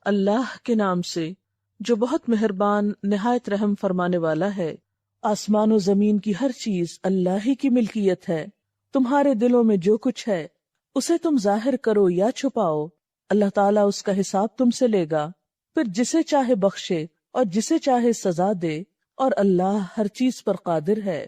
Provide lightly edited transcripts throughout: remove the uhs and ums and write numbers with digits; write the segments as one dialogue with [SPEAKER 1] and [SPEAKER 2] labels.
[SPEAKER 1] اللہ کے نام سے جو بہت مہربان نہایت رحم فرمانے والا ہے۔ آسمان و زمین کی ہر چیز اللہ ہی کی ملکیت ہے۔ تمہارے دلوں میں جو کچھ ہے اسے تم ظاہر کرو یا چھپاؤ، اللہ تعالیٰ اس کا حساب تم سے لے گا، پھر جسے چاہے بخشے اور جسے چاہے سزا دے، اور اللہ ہر چیز پر قادر ہے۔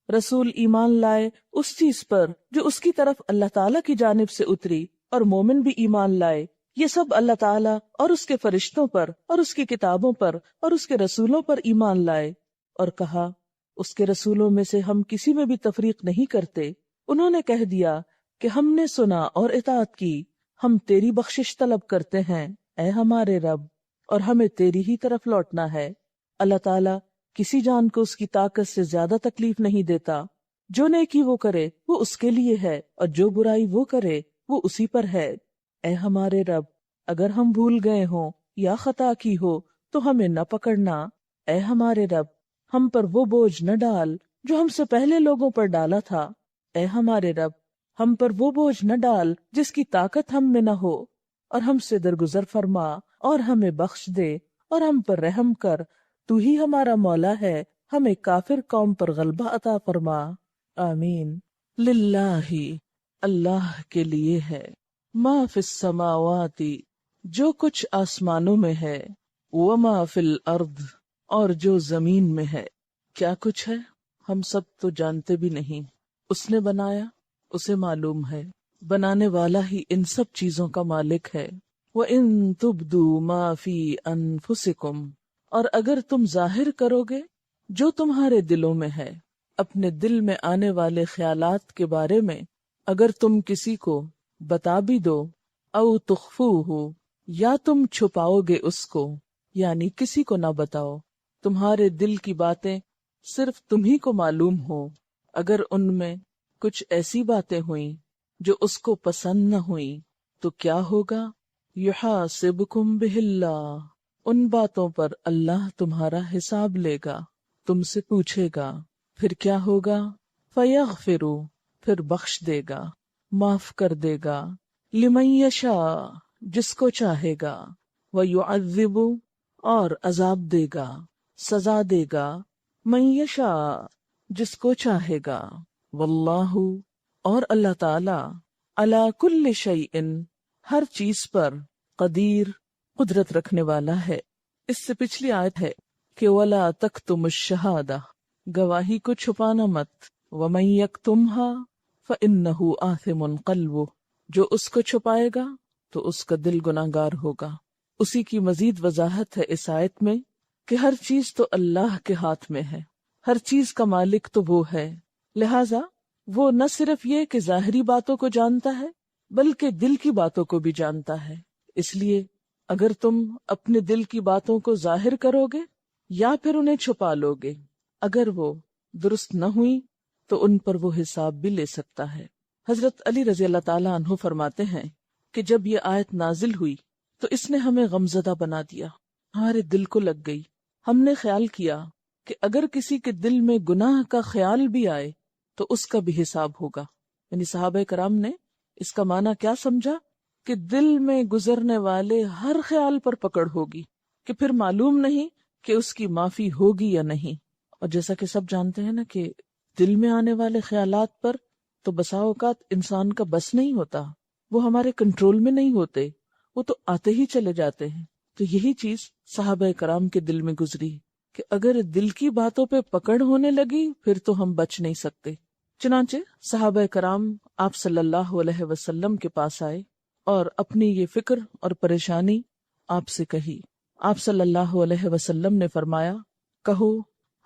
[SPEAKER 1] رسول ایمان لائے اس چیز پر جو اس کی طرف اللہ تعالیٰ کی جانب سے اتری، اور مومن بھی ایمان لائے، یہ سب اللہ تعالیٰ اور اس کے فرشتوں پر اور اس کی کتابوں پر اور اس کے رسولوں پر ایمان لائے، اور کہا اس کے رسولوں میں سے ہم کسی میں بھی تفریق نہیں کرتے۔ انہوں نے کہہ دیا کہ ہم نے سنا اور اطاعت کی، ہم تیری بخشش طلب کرتے ہیں اے ہمارے رب، اور ہمیں تیری ہی طرف لوٹنا ہے۔ اللہ تعالیٰ کسی جان کو اس کی طاقت سے زیادہ تکلیف نہیں دیتا، جو نیکی وہ کرے وہ اس کے لیے ہے، اور جو برائی وہ کرے وہ اسی پر ہے۔ اے ہمارے رب، اگر ہم بھول گئے ہوں یا خطا کی ہو تو ہمیں نہ پکڑنا۔ اے ہمارے رب، ہم پر وہ بوجھ نہ ڈال جو ہم سے پہلے لوگوں پر ڈالا تھا۔ اے ہمارے رب، ہم پر وہ بوجھ نہ ڈال جس کی طاقت ہم میں نہ ہو، اور ہم سے درگزر فرما اور ہمیں بخش دے اور ہم پر رحم کر، تو ہی ہمارا مولا ہے، ہمیں کافر قوم پر غلبہ عطا فرما۔ آمین۔ للہ، اللہ کے لیے ہے، ما فی السماوات، جو کچھ آسمانوں میں ہے، وما فی الارض، اور جو زمین میں ہے۔ کیا کچھ ہے ہم سب تو جانتے بھی نہیں، اس نے بنایا اسے معلوم ہے، بنانے والا ہی ان سب چیزوں کا مالک ہے۔ وَإِن تُبْدُوا مَا فِي أَنفُسِكُمْ، اور اگر تم ظاہر کرو گے جو تمہارے دلوں میں ہے، اپنے دل میں آنے والے خیالات کے بارے میں اگر تم کسی کو بتا بھی دو، او تخفوہ، یا تم چھپاؤ گے اس کو، یعنی کسی کو نہ بتاؤ، تمہارے دل کی باتیں صرف تمہیں کو معلوم ہو، اگر ان میں کچھ ایسی باتیں ہوئیں جو اس کو پسند نہ ہوئیں تو کیا ہوگا؟ یحاسبکم بہ اللہ، ان باتوں پر اللہ تمہارا حساب لے گا، تم سے پوچھے گا، پھر کیا ہوگا؟ فیغفر، پھر بخش دے گا، معاف کر دے گا، لمن یشاء، جس کو چاہے گا، ویعذب، اور عذاب دے گا، سزا دے گا، من یشاء، جس کو چاہے گا، واللہ، اور اللہ تعالی، علی کل شیء، ہر چیز پر، قدیر، قدرت رکھنے والا ہے۔ اس سے پچھلی آیت ہے کہ ولا تکتم الشہادہ، گواہی کو چھپانا مت، ومن یکتمھا فإنہ آثم قلبہ، جو اس کو چھپائے گا تو اس کا دل گناہگار ہوگا۔ اسی کی مزید وضاحت ہے اس آیت میں کہ ہر چیز تو اللہ کے ہاتھ میں ہے، ہر چیز کا مالک تو وہ ہے، لہذا وہ نہ صرف یہ کہ ظاہری باتوں کو جانتا ہے بلکہ دل کی باتوں کو بھی جانتا ہے۔ اس لیے اگر تم اپنے دل کی باتوں کو ظاہر کرو گے یا پھر انہیں چھپا لو گے، اگر وہ درست نہ ہوئی تو ان پر وہ حساب بھی لے سکتا ہے۔ حضرت علی رضی اللہ تعالیٰ عنہ فرماتے ہیں کہ جب یہ آیت نازل ہوئی تو اس نے ہمیں غمزدہ بنا دیا، ہمارے دل کو لگ گئی۔ ہم نے خیال کیا کہ اگر کسی کے دل میں گناہ کا خیال بھی آئے تو اس کا بھی حساب ہوگا۔ یعنی صحابہ کرام نے اس کا معنی کیا سمجھا کہ دل میں گزرنے والے ہر خیال پر پکڑ ہوگی، کہ پھر معلوم نہیں کہ اس کی معافی ہوگی یا نہیں۔ اور جیسا کہ سب جانتے ہیں نا کہ دل میں آنے والے خیالات پر تو بسا اوقات انسان کا بس نہیں ہوتا، وہ ہمارے کنٹرول میں نہیں ہوتے، وہ تو آتے ہی چلے جاتے ہیں۔ تو یہی چیز صحابہ کرام کے دل میں گزری کہ اگر دل کی باتوں پہ پکڑ ہونے لگی پھر تو ہم بچ نہیں سکتے۔ چنانچہ صحابہ کرام آپ صلی اللہ علیہ وسلم کے پاس آئے اور اپنی یہ فکر اور پریشانی آپ سے کہی۔ آپ صلی اللہ علیہ وسلم نے فرمایا، کہو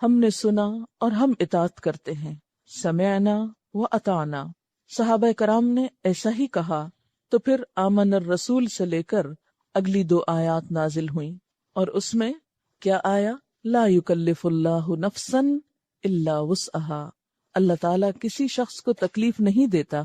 [SPEAKER 1] ہم نے سنا اور ہم اطاعت کرتے ہیں، سمعنا و اطعنا۔ صحابہ کرام نے ایسا ہی کہا تو پھر آمن الرسول سے لے کر اگلی 2 آیات نازل ہوئیں، اور اس میں کیا آیا؟ لا یکلف اللہ نفسا الا وسعها، اللہ تعالیٰ کسی شخص کو تکلیف نہیں دیتا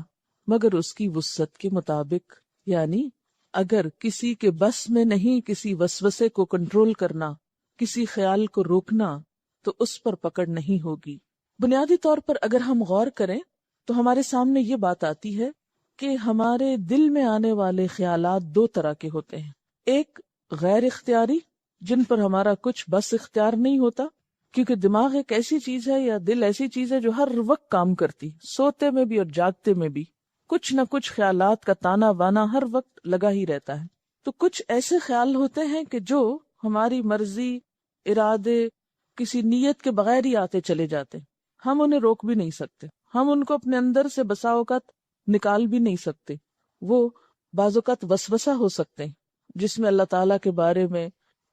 [SPEAKER 1] مگر اس کی وسعت کے مطابق، یعنی اگر کسی کے بس میں نہیں کسی وسوسے کو کنٹرول کرنا، کسی خیال کو روکنا، تو اس پر پکڑ نہیں ہوگی۔ بنیادی طور پر اگر ہم غور کریں تو ہمارے سامنے یہ بات آتی ہے کہ ہمارے دل میں آنے والے خیالات 2 طرح کے ہوتے ہیں۔ ایک غیر اختیاری جن پر ہمارا کچھ بس اختیار نہیں ہوتا، کیونکہ دماغ ایک ایسی چیز ہے یا دل ایسی چیز ہے جو ہر وقت کام کرتی، سوتے میں بھی اور جاگتے میں بھی کچھ نہ کچھ خیالات کا تانا بانا ہر وقت لگا ہی رہتا ہے۔ تو کچھ ایسے خیال ہوتے ہیں کہ جو ہماری مرضی، ارادے، کسی نیت کے بغیر ہی آتے چلے جاتے، ہم انہیں روک بھی نہیں سکتے، ہم ان کو اپنے اندر سے بسا اوقات نکال بھی نہیں سکتے۔ وہ بعض اوقات وسوسہ ہو سکتے ہیں جس میں اللہ تعالیٰ کے بارے میں،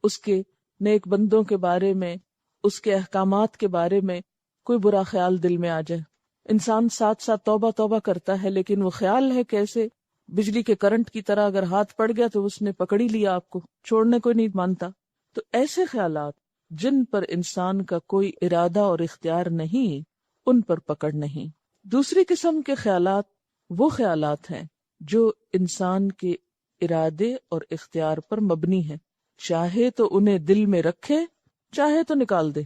[SPEAKER 1] اس کے نیک بندوں کے بارے میں، اس کے احکامات کے بارے میں کوئی برا خیال دل میں آ جائے۔ انسان ساتھ ساتھ توبہ توبہ کرتا ہے، لیکن وہ خیال ہے کیسے بجلی کے کرنٹ کی طرح اگر ہاتھ پڑ گیا تو اس نے پکڑ ہی لیا، آپ کو چھوڑنے کو نہیں مانتا۔ تو ایسے خیالات جن پر انسان کا کوئی ارادہ اور اختیار نہیں، ان پر پکڑ نہیں۔ دوسری قسم کے خیالات وہ خیالات ہیں جو انسان کے ارادے اور اختیار پر مبنی ہیں، چاہے تو انہیں دل میں رکھے، چاہے تو نکال دے۔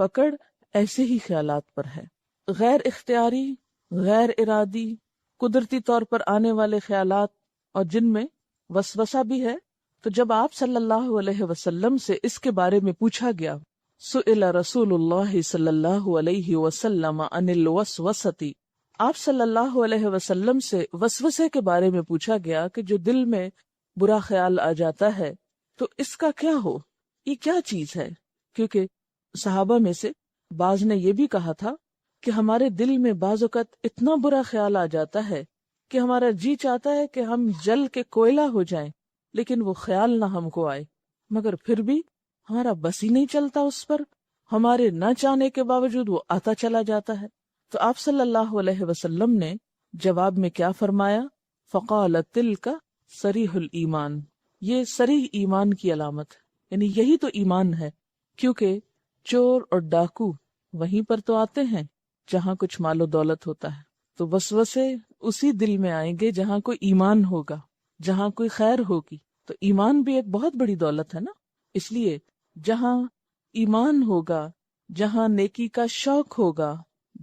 [SPEAKER 1] پکڑ ایسے ہی خیالات پر ہے۔ غیر اختیاری، غیر ارادی، قدرتی طور پر آنے والے خیالات اور جن میں وسوسہ بھی ہے۔ تو جب آپ صلی اللہ علیہ وسلم سے اس کے بارے میں پوچھا گیا، سئل رسول اللہ صلی اللہ علیہ وسلم عن الوسوسۃ، آپ صلی اللہ علیہ وسلم سے وسوسے کے بارے میں پوچھا گیا کہ جو دل میں برا خیال آ جاتا ہے تو اس کا کیا ہو، یہ کیا چیز ہے؟ کیونکہ صحابہ میں سے بعض نے یہ بھی کہا تھا کہ ہمارے دل میں بعض اوقات اتنا برا خیال آ جاتا ہے کہ ہمارا جی چاہتا ہے کہ ہم جل کے کوئلہ ہو جائیں، لیکن وہ خیال نہ ہم کو آئے، مگر پھر بھی ہمارا بس ہی نہیں چلتا اس پر، ہمارے نہ چاہنے کے باوجود وہ آتا چلا جاتا ہے۔ تو آپ صلی اللہ علیہ وسلم نے جواب میں کیا فرمایا؟ فقال تلک صریح الایمان، یہ صریح ایمان کی علامت ہے، یعنی یہی تو ایمان ہے، کیونکہ چور اور ڈاکو وہیں پر تو آتے ہیں جہاں کچھ مال و دولت ہوتا ہے، تو وسوسے اسی دل میں آئیں گے جہاں کوئی ایمان ہوگا، جہاں کوئی خیر ہوگی۔ تو ایمان بھی ایک بہت بڑی دولت ہے نا، اس لیے جہاں ایمان ہوگا، جہاں نیکی کا شوق ہوگا،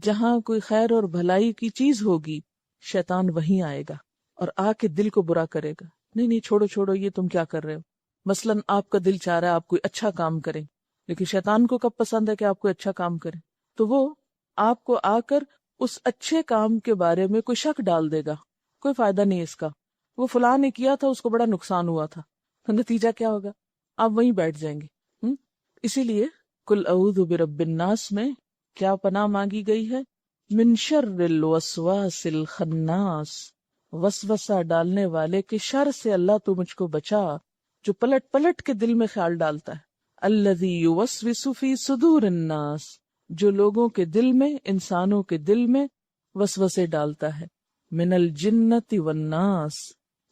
[SPEAKER 1] جہاں کوئی خیر اور بھلائی کی چیز ہوگی، شیطان وہیں آئے گا اور آ کے دل کو برا کرے گا۔ نہیں نہیں، چھوڑو چھوڑو، یہ تم کیا کر رہے ہو؟ مثلاً آپ کا دل چاہ رہا ہے آپ کوئی اچھا کام کریں، لیکن شیطان کو کب پسند ہے کہ آپ کوئی اچھا کام کریں؟ تو وہ آپ کو آ کر اس اچھے کام کے بارے میں کوئی شک ڈال دے گا، کوئی فائدہ نہیں اس کا، وہ فلاں نے کیا تھا، اس کو بڑا نقصان ہوا تھا، تو نتیجہ کیا ہوگا؟ آپ وہیں بیٹھ جائیں گے۔ اسی لیے قل اعوذ برب الناس میں کیا پناہ مانگی گئی ہے؟ من شر الوسواس الخناس، وسوسہ ڈالنے والے کے شر سے اللہ تو مجھ کو بچا، جو پلٹ پلٹ کے دل میں خیال ڈالتا ہے۔ الذی یوسوس فی صدور الناس، جو لوگوں کے دل میں، انسانوں کے دل میں وسوسے ڈالتا ہے۔ من الجنۃ والناس،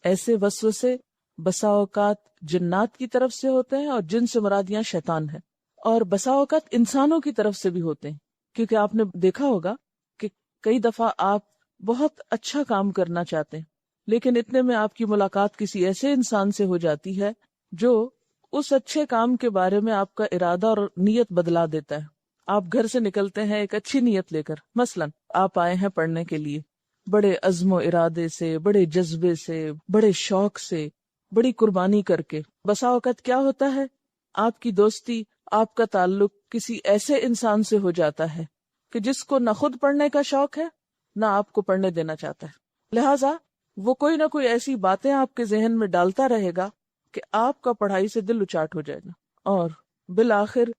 [SPEAKER 1] ایسے وسوسے بسا اوقات جنات کی طرف سے ہوتے ہیں، اور جن سے مراد یہاں شیطان ہے، اور بسا اوقات انسانوں کی طرف سے بھی ہوتے ہیں، کیونکہ آپ نے دیکھا ہوگا کہ کئی دفعہ آپ بہت اچھا کام کرنا چاہتے ہیں، لیکن اتنے میں آپ کی ملاقات کسی ایسے انسان سے ہو جاتی ہے جو اس اچھے کام کے بارے میں آپ کا ارادہ اور نیت بدلا دیتا ہے۔ آپ گھر سے نکلتے ہیں ایک اچھی نیت لے کر، مثلاً آپ آئے ہیں پڑھنے کے لیے، بڑے عزم و ارادے سے، بڑے جذبے سے، بڑے شوق سے، بڑی قربانی کر کے، بسا اوقات کیا ہوتا ہے، آپ کی دوستی، آپ کا تعلق کسی ایسے انسان سے ہو جاتا ہے کہ جس کو نہ خود پڑھنے کا شوق ہے، نہ آپ کو پڑھنے دینا چاہتا ہے، لہٰذا وہ کوئی نہ کوئی ایسی باتیں آپ کے ذہن میں ڈالتا رہے گا کہ آپ کا پڑھائی سے دل اچاٹ ہو جائے گا، اور بالآخر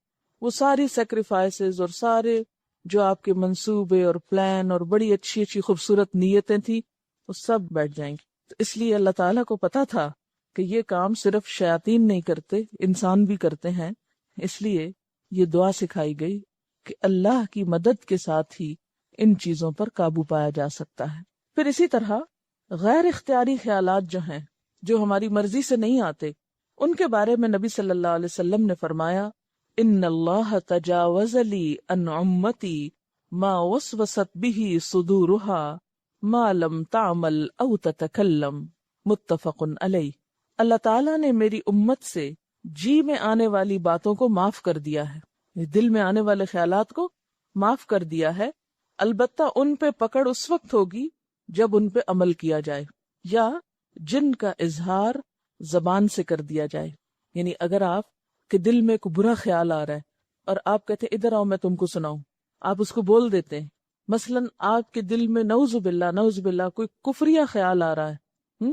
[SPEAKER 1] وہ ساری سیکریفائسز اور سارے جو آپ کے منصوبے اور پلان اور بڑی اچھی اچھی خوبصورت نیتیں تھیں، وہ سب بیٹھ جائیں گی۔ تو اس لیے اللہ تعالیٰ کو پتا تھا کہ یہ کام صرف شیاطین نہیں کرتے، انسان بھی کرتے ہیں، اس لیے یہ دعا سکھائی گئی کہ اللہ کی مدد کے ساتھ ہی ان چیزوں پر قابو پایا جا سکتا ہے۔ پھر اسی طرح غیر اختیاری خیالات جو ہیں، جو ہماری مرضی سے نہیں آتے، ان کے بارے میں نبی صلی اللہ علیہ وسلم نے فرمایا، ان اللہ تجاوز لی عن امتی ما وسوست به صدورها ما لم تعمل او تتکلم، متفق علیہ۔ اللہ تعالیٰ نے میری امت سے جی میں آنے والی باتوں کو معاف کر دیا ہے، دل میں آنے والے خیالات کو معاف کر دیا ہے، البتہ ان پہ پکڑ اس وقت ہوگی جب ان پہ عمل کیا جائے، یا جن کا اظہار زبان سے کر دیا جائے۔ یعنی اگر آپ کے دل میں کوئی برا خیال آ رہا ہے اور آپ کہتے ہیں ادھر آؤ میں تم کو سناؤں، آپ اس کو بول دیتے ہیں. مثلاً آپ کے دل میں نعوذ باللہ کوئی کفریہ خیال آ رہا ہے،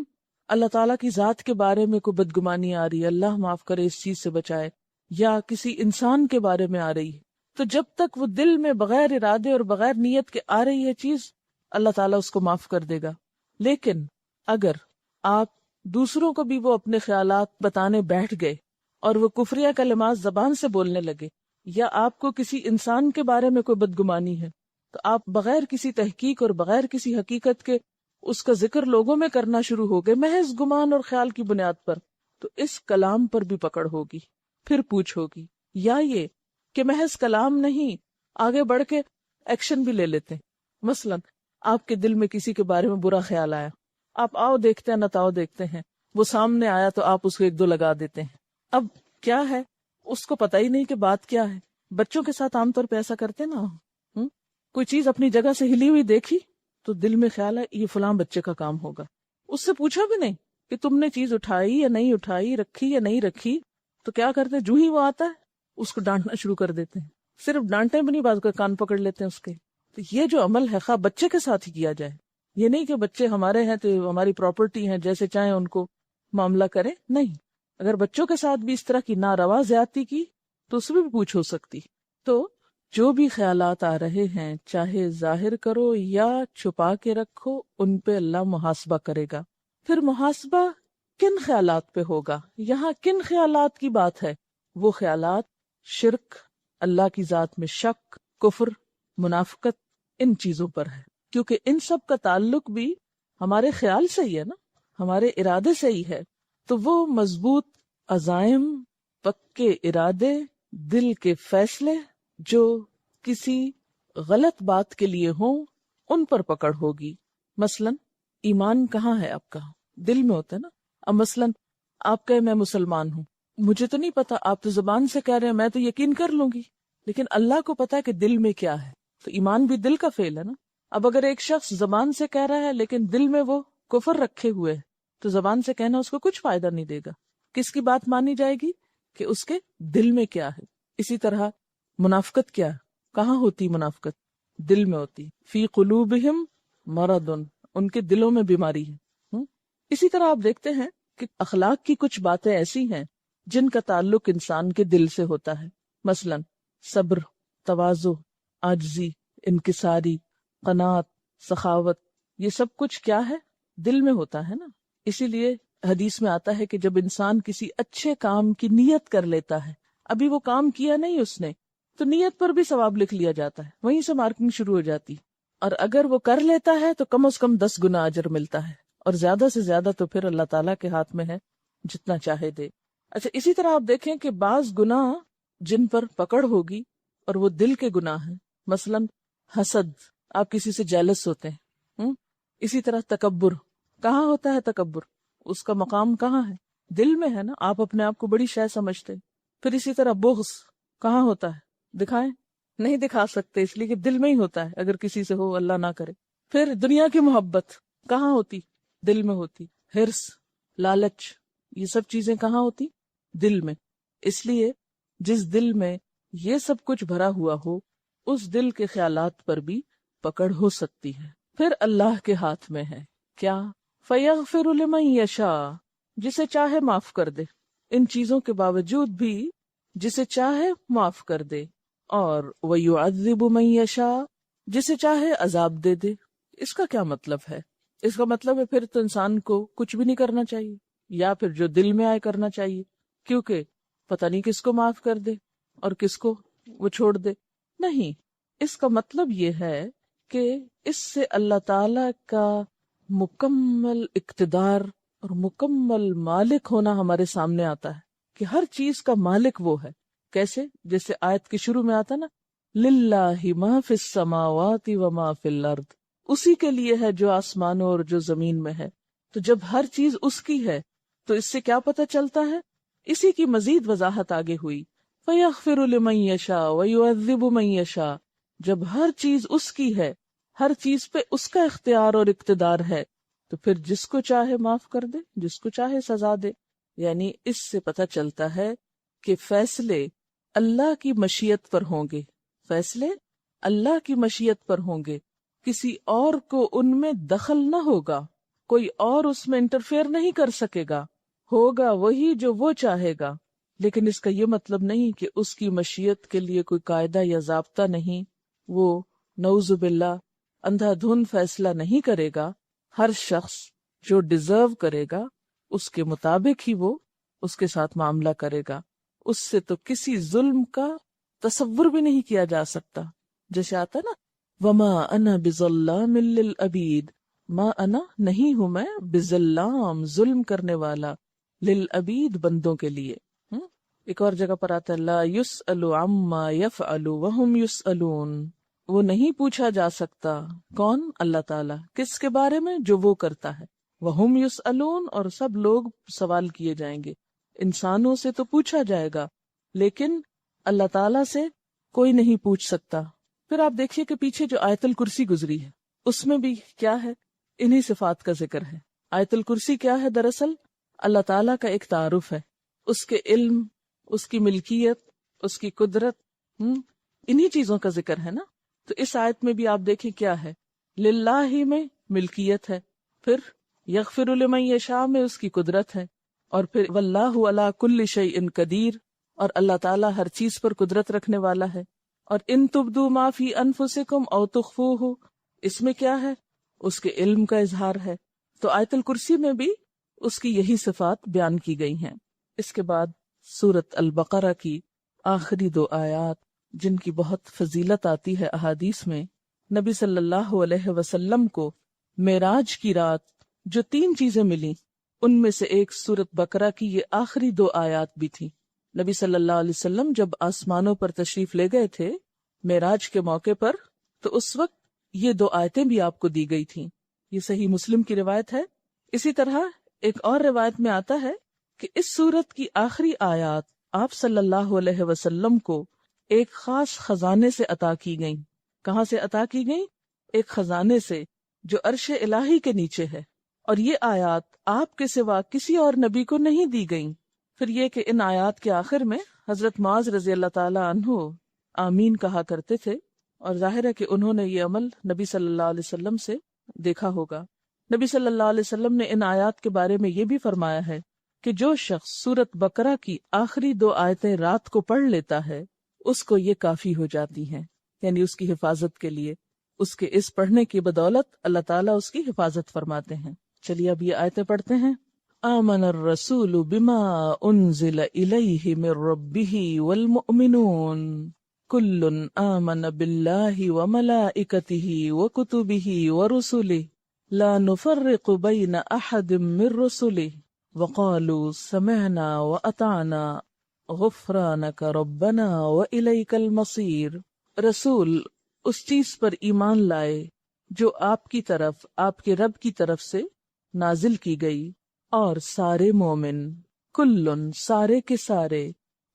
[SPEAKER 1] اللہ تعالیٰ کی ذات کے بارے میں کوئی بدگمانی آ رہی ہے، اللہ معاف کرے اس چیز سے بچائے، یا کسی انسان کے بارے میں آ رہی ہے، تو جب تک وہ دل میں بغیر ارادے اور بغیر نیت کے آ رہی ہے چیز، اللہ تعالیٰ اس کو معاف کر دے گا. لیکن اگر آپ دوسروں کو بھی وہ اپنے خیالات بتانے بیٹھ گئے اور وہ کفریہ کلمات زبان سے بولنے لگے، یا آپ کو کسی انسان کے بارے میں کوئی بدگمانی ہے، تو آپ بغیر کسی تحقیق اور بغیر کسی حقیقت کے اس کا ذکر لوگوں میں کرنا شروع ہو گئے محض گمان اور خیال کی بنیاد پر، تو اس کلام پر بھی پکڑ ہوگی، پھر پوچھ ہوگی. یا یہ کہ محض کلام نہیں، آگے بڑھ کے ایکشن بھی لے لیتے ہیں. مثلا آپ کے دل میں کسی کے بارے میں برا خیال آیا، آپ آؤ دیکھتے ہیں نتاؤ دیکھتے ہیں، وہ سامنے آیا تو آپ اس کو ایک دو لگا دیتے ہیں. اب کیا ہے، اس کو پتہ ہی نہیں کہ بات کیا ہے. بچوں کے ساتھ عام طور پہ ایسا کرتے نا، کوئی چیز اپنی جگہ سے ہلی ہوئی دیکھی تو دل میں خیال ہے یہ فلاں بچے کا کام ہوگا، اس سے پوچھا بھی نہیں کہ تم نے چیز اٹھائی یا نہیں اٹھائی، رکھی یا نہیں رکھی، تو کیا کرتے، جو ہی وہ آتا ہے اس کو ڈانٹنا شروع کر دیتے ہیں. صرف ڈانٹے بھی نہیں، بعض کا کان پکڑ لیتے ہیں اس کے. تو یہ جو عمل ہے خواہ بچے کے ساتھ ہی کیا جائے، یہ نہیں کہ بچے ہمارے ہیں تو ہماری پراپرٹی ہیں، جیسے چاہیں ان کو معاملہ کریں، نہیں. اگر بچوں کے ساتھ بھی اس طرح کی ناروا زیادتی کی تو اس میں بھی پوچھ ہو سکتی. تو جو بھی خیالات آ رہے ہیں، چاہے ظاہر کرو یا چھپا کے رکھو، ان پہ اللہ محاسبہ کرے گا. پھر محاسبہ کن خیالات پہ ہوگا؟ یہاں کن خیالات کی بات ہے؟ وہ خیالات شرک، اللہ کی ذات میں شک، کفر، منافقت، ان چیزوں پر ہے، کیونکہ ان سب کا تعلق بھی ہمارے خیال سے ہی ہے نا، ہمارے ارادے سے ہی ہے. تو وہ مضبوط عزائم، پکے ارادے، دل کے فیصلے جو کسی غلط بات کے لیے ہوں، ان پر پکڑ ہوگی. مثلا ایمان کہاں ہے آپ کا؟ دل میں ہوتا ہے نا. اب مثلا آپ کہے میں مسلمان ہوں، مجھے تو نہیں پتا، آپ تو زبان سے کہہ رہے ہیں، میں تو یقین کر لوں گی، لیکن اللہ کو پتا ہے کہ دل میں کیا ہے. تو ایمان بھی دل کا فعل ہے نا. اب اگر ایک شخص زبان سے کہہ رہا ہے لیکن دل میں وہ کفر رکھے ہوئے ہے، تو زبان سے کہنا اس کو کچھ فائدہ نہیں دے گا. کس کی بات مانی جائے گی؟ کہ اس کے دل میں کیا ہے. اسی طرح منافقت کیا ہے؟ کہاں ہوتی منافقت؟ دل میں ہوتی. فی قلوبہم مرض، ان کے دلوں میں بیماری ہے. اسی طرح آپ دیکھتے ہیں کہ اخلاق کی کچھ باتیں ایسی ہیں جن کا تعلق انسان کے دل سے ہوتا ہے. مثلا صبر، تواضع، عاجزی، انکساری، قناعت، سخاوت، یہ سب کچھ کیا ہے؟ دل میں ہوتا ہے نا. اسی لیے حدیث میں آتا ہے کہ جب انسان کسی اچھے کام کی نیت کر لیتا ہے، ابھی وہ کام کیا نہیں اس نے، تو نیت پر بھی ثواب لکھ لیا جاتا ہے، وہیں سے مارکنگ شروع ہو جاتی. اور اگر وہ کر لیتا ہے تو کم از کم 10 گنا اجر ملتا ہے، اور زیادہ سے زیادہ تو پھر اللہ تعالیٰ کے ہاتھ میں ہے، جتنا چاہے دے. اچھا، اسی طرح آپ دیکھیں کہ بعض گناہ جن پر پکڑ ہوگی اور وہ دل کے گناہ ہیں، مثلا حسد، آپ کسی سے جیلس ہوتے ہیں. اسی طرح تکبر، کہاں ہوتا ہے تکبر؟ اس کا مقام کہاں ہے؟ دل میں ہے نا. آپ اپنے آپ کو بڑی شے سمجھتے. پھر اسی طرح بغض کہاں ہوتا ہے؟ دکھائیں؟ نہیں دکھا سکتے، اس لیے کہ دل میں ہی ہوتا ہے، اگر کسی سے ہو، اللہ نہ کرے. پھر دنیا کی محبت کہاں ہوتی؟ دل میں ہوتی. حرص، لالچ، یہ سب چیزیں کہاں ہوتی؟ دل میں. اس لیے جس دل میں یہ سب کچھ بھرا ہوا ہو، اس دل کے خیالات پر بھی پکڑ ہو سکتی ہے. پھر اللہ کے ہاتھ میں ہے کیا؟ فَيَغْفِرُ لِمَن يَشَاءُ، جسے چاہے معاف کر دے. ان چیزوں کے باوجود بھی جسے چاہے معاف کر دے. اور وَيُعَذِّبُ مَن يَشَاءُ، جسے چاہے عذاب دے دے. اس کا کیا مطلب ہے؟ اس کا مطلب ہے پھر تو انسان کو کچھ بھی نہیں کرنا چاہیے، یا پھر جو دل میں آئے کرنا چاہیے، کیونکہ پتہ نہیں کس کو معاف کر دے اور کس کو وہ چھوڑ دے. نہیں، اس کا مطلب یہ ہے کہ اس سے اللہ تعالی کا مکمل اقتدار اور مکمل مالک ہونا ہمارے سامنے آتا ہے، کہ ہر چیز کا مالک وہ ہے. کیسے؟ جیسے آیت کے شروع میں آتا نا، للہ ما فی السماوات وما فی الارض، اسی کے لیے ہے جو آسمانوں اور جو زمین میں ہے. تو جب ہر چیز اس کی ہے تو اس سے کیا پتہ چلتا ہے؟ اسی کی مزید وضاحت آگے ہوئی. فَيَغْفِرُ لِمَن يَشَاءُ وَيُعَذِّبُ مَن يَشَاءُ، جب ہر چیز اس کی ہے، ہر چیز پہ اس کا اختیار اور اقتدار ہے، تو پھر جس کو چاہے معاف کر دے، جس کو چاہے سزا دے. یعنی اس سے پتہ چلتا ہے کہ فیصلے اللہ کی مشیت پر ہوں گے، فیصلے اللہ کی مشیت پر ہوں گے، کسی اور کو ان میں دخل نہ ہوگا، کوئی اور اس میں انٹرفیئر نہیں کر سکے گا، ہوگا وہی جو وہ چاہے گا۔ لیکن اس کا یہ مطلب نہیں کہ اس کی مشیت کے لیے کوئی قاعدہ یا ضابطہ نہیں، وہ نعوذ باللہ اندھا دھند فیصلہ نہیں کرے گا۔ ہر شخص جو ڈیزرو کرے گا اس کے مطابق ہی وہ اس کے ساتھ معاملہ کرے گا، اس سے تو کسی ظلم کا تصور بھی نہیں کیا جا سکتا۔ جیسے آتا نا وما انا بظلام للعبید، ما انا نہیں ہوں میں بظلام ظلم کرنے والا، للعبید بندوں کے لیے۔ ایک اور جگہ پر آتا ہے لا یسأل عما یفعل وہم یسألون، وہ نہیں پوچھا جا سکتا، کون؟ اللہ تعالیٰ، کس کے بارے میں؟ جو وہ کرتا ہے، وہم یسألون، اور سب لوگ سوال کیے جائیں گے۔ انسانوں سے تو پوچھا جائے گا لیکن اللہ تعالیٰ سے کوئی نہیں پوچھ سکتا۔ پھر آپ دیکھیے کہ پیچھے جو آیت الکرسی گزری ہے اس میں بھی کیا ہے؟ انہی صفات کا ذکر ہے۔ آیت الکرسی کیا ہے؟ دراصل اللہ تعالیٰ کا ایک تعارف ہے، اس کے علم، اس کی ملکیت، اس کی قدرت، انہی چیزوں کا ذکر ہے نا۔ تو اس آیت میں بھی آپ دیکھیں کیا ہے، للہ میں ملکیت ہے، پھر یغفر لمن یشاء میں اس کی قدرت ہے، اور پھر واللہ علی کل شیء قدیر، اور اللہ تعالیٰ ہر چیز پر قدرت رکھنے والا ہے۔ اور ان تبدوا ما فی انفسکم او تخفوہ، اس میں کیا ہے؟ اس کے علم کا اظہار ہے۔ تو آیت الکرسی میں بھی اس کی یہی صفات بیان کی گئی ہیں۔ اس کے بعد سورۃ البقرہ کی آخری 2 آیات جن کی بہت فضیلت آتی ہے احادیث میں، نبی صلی اللہ علیہ وسلم کو معراج کی رات جو 3 چیزیں ملی ان میں سے ایک سورۃ بقرہ کی یہ آخری 2 آیات بھی تھی۔ نبی صلی اللہ علیہ وسلم جب آسمانوں پر تشریف لے گئے تھے معراج کے موقع پر، تو اس وقت یہ 2 آیتیں بھی آپ کو دی گئی تھیں۔ یہ صحیح مسلم کی روایت ہے۔ اسی طرح ایک اور روایت میں آتا ہے کہ اس سورت کی آخری آیات آپ صلی اللہ علیہ وسلم کو ایک خاص خزانے سے عطا کی گئیں۔ کہاں سے عطا کی گئیں؟ ایک خزانے سے جو عرش الہی کے نیچے ہے، اور یہ آیات آپ کے سوا کسی اور نبی کو نہیں دی گئیں۔ پھر یہ کہ ان آیات کے آخر میں حضرت معاذ رضی اللہ تعالی عنہ آمین کہا کرتے تھے، اور ظاہر ہے کہ انہوں نے یہ عمل نبی صلی اللہ علیہ وسلم سے دیکھا ہوگا۔ نبی صلی اللہ علیہ وسلم نے ان آیات کے بارے میں یہ بھی فرمایا ہے کہ جو شخص سورۃ بقرہ کی آخری 2 آیتیں رات کو پڑھ لیتا ہے اس کو یہ کافی ہو جاتی ہیں، یعنی اس کی حفاظت کے لیے، اس کے اس پڑھنے کی بدولت اللہ تعالیٰ اس کی حفاظت فرماتے ہیں۔ چلیے اب یہ آیتیں پڑھتے ہیں۔ آمن الرسول بما انزل الیہ من ربہ والمؤمنون کل آمن باللہ وملائکتہ وکتبہ ورسلہ لا نفرق بین احد من رسلہ وقالوا سمعنا واطعنا غفرانک ربنا والیک المصیر۔ رسول اس چیز پر ایمان لائے جو آپ کی طرف، آپ کے رب کی طرف سے نازل کی گئی، اور سارے مومن، کلن سارے کے سارے،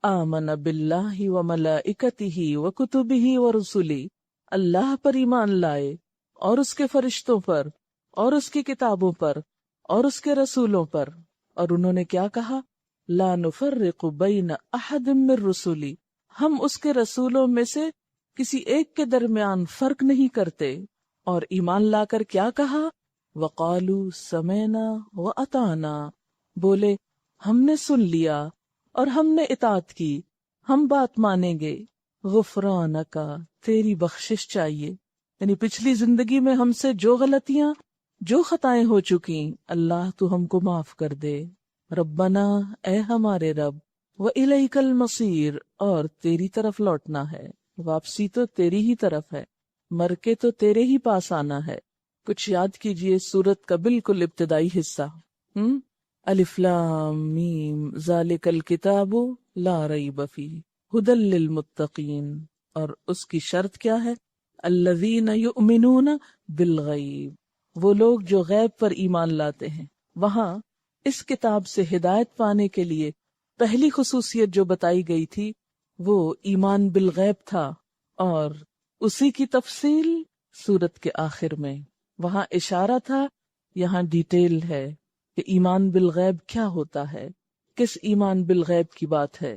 [SPEAKER 1] آمن باللہ وملائکتہ وکتبہ ورسلہ اللہ پر ایمان لائے اور اس کے فرشتوں پر اور اس کی کتابوں پر اور اس کے رسولوں پر، اور انہوں نے کیا کہا؟ لا نفرق بین احد من رسلی، ہم اس کے رسولوں میں سے کسی ایک کے درمیان فرق نہیں کرتے۔ اور ایمان لا کر کیا کہا؟ وقالوا سمعنا واطعنا، بولے ہم نے سن لیا اور ہم نے اطاعت کی، ہم بات مانیں گے۔ غفرانک، تیری بخشش چاہیے، یعنی پچھلی زندگی میں ہم سے جو غلطیاں، جو خطائیں ہو چکی، اللہ تو ہم کو معاف کر دے۔ ربنا، اے ہمارے رب، وإلیک المصیر، اور تیری طرف لوٹنا ہے، واپسی تو تیری ہی طرف ہے، مر کے تو تیرے ہی پاس آنا ہے۔ کچھ یاد کیجئے سورت کا بالکل ابتدائی حصہ، الف لام میم ذالک الکتاب لا ریب فیہ ھدی للمتقین، اور اس کی شرط کیا ہے؟ الذین یؤمنون بالغیب، وہ لوگ جو غیب پر ایمان لاتے ہیں۔ وہاں اس کتاب سے ہدایت پانے کے لیے پہلی خصوصیت جو بتائی گئی تھی وہ ایمان بالغیب تھا، اور اسی کی تفصیل سورت کے آخر میں، وہاں اشارہ تھا، یہاں ڈیٹیل ہے کہ ایمان بالغیب کیا ہوتا ہے۔ کس ایمان بالغیب کی بات ہے،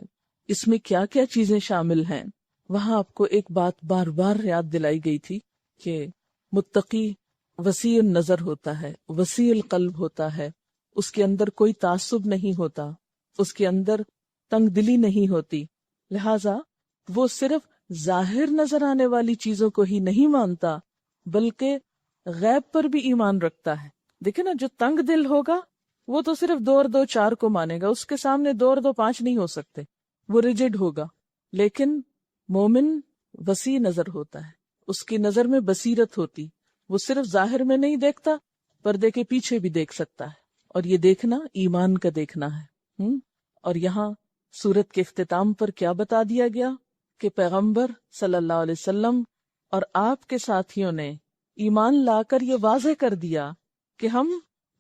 [SPEAKER 1] اس میں کیا کیا چیزیں شامل ہیں. وہاں آپ کو ایک بات بار بار یاد دلائی گئی تھی کہ متقی وسیع النظر ہوتا ہے، وسیع القلب ہوتا ہے، اس کے اندر کوئی تعصب نہیں ہوتا، اس کے اندر تنگ دلی نہیں ہوتی، لہذا وہ صرف ظاہر نظر آنے والی چیزوں کو ہی نہیں مانتا بلکہ غیب پر بھی ایمان رکھتا ہے. دیکھیں نا، جو تنگ دل ہوگا وہ تو صرف 2 اور 2 4 کو مانے گا، اس کے سامنے 2 اور 2 5 نہیں ہو سکتے، وہ ریجڈ ہوگا. لیکن مومن وسیع نظر ہوتا ہے، اس کی نظر میں بصیرت ہوتی، وہ صرف ظاہر میں نہیں دیکھتا، پردے کے پیچھے بھی دیکھ سکتا ہے، اور یہ دیکھنا ایمان کا دیکھنا ہے. اور یہاں سورت کے اختتام پر کیا بتا دیا گیا کہ پیغمبر صلی اللہ علیہ وسلم اور آپ کے ساتھیوں نے ایمان لا کر یہ واضح کر دیا کہ ہم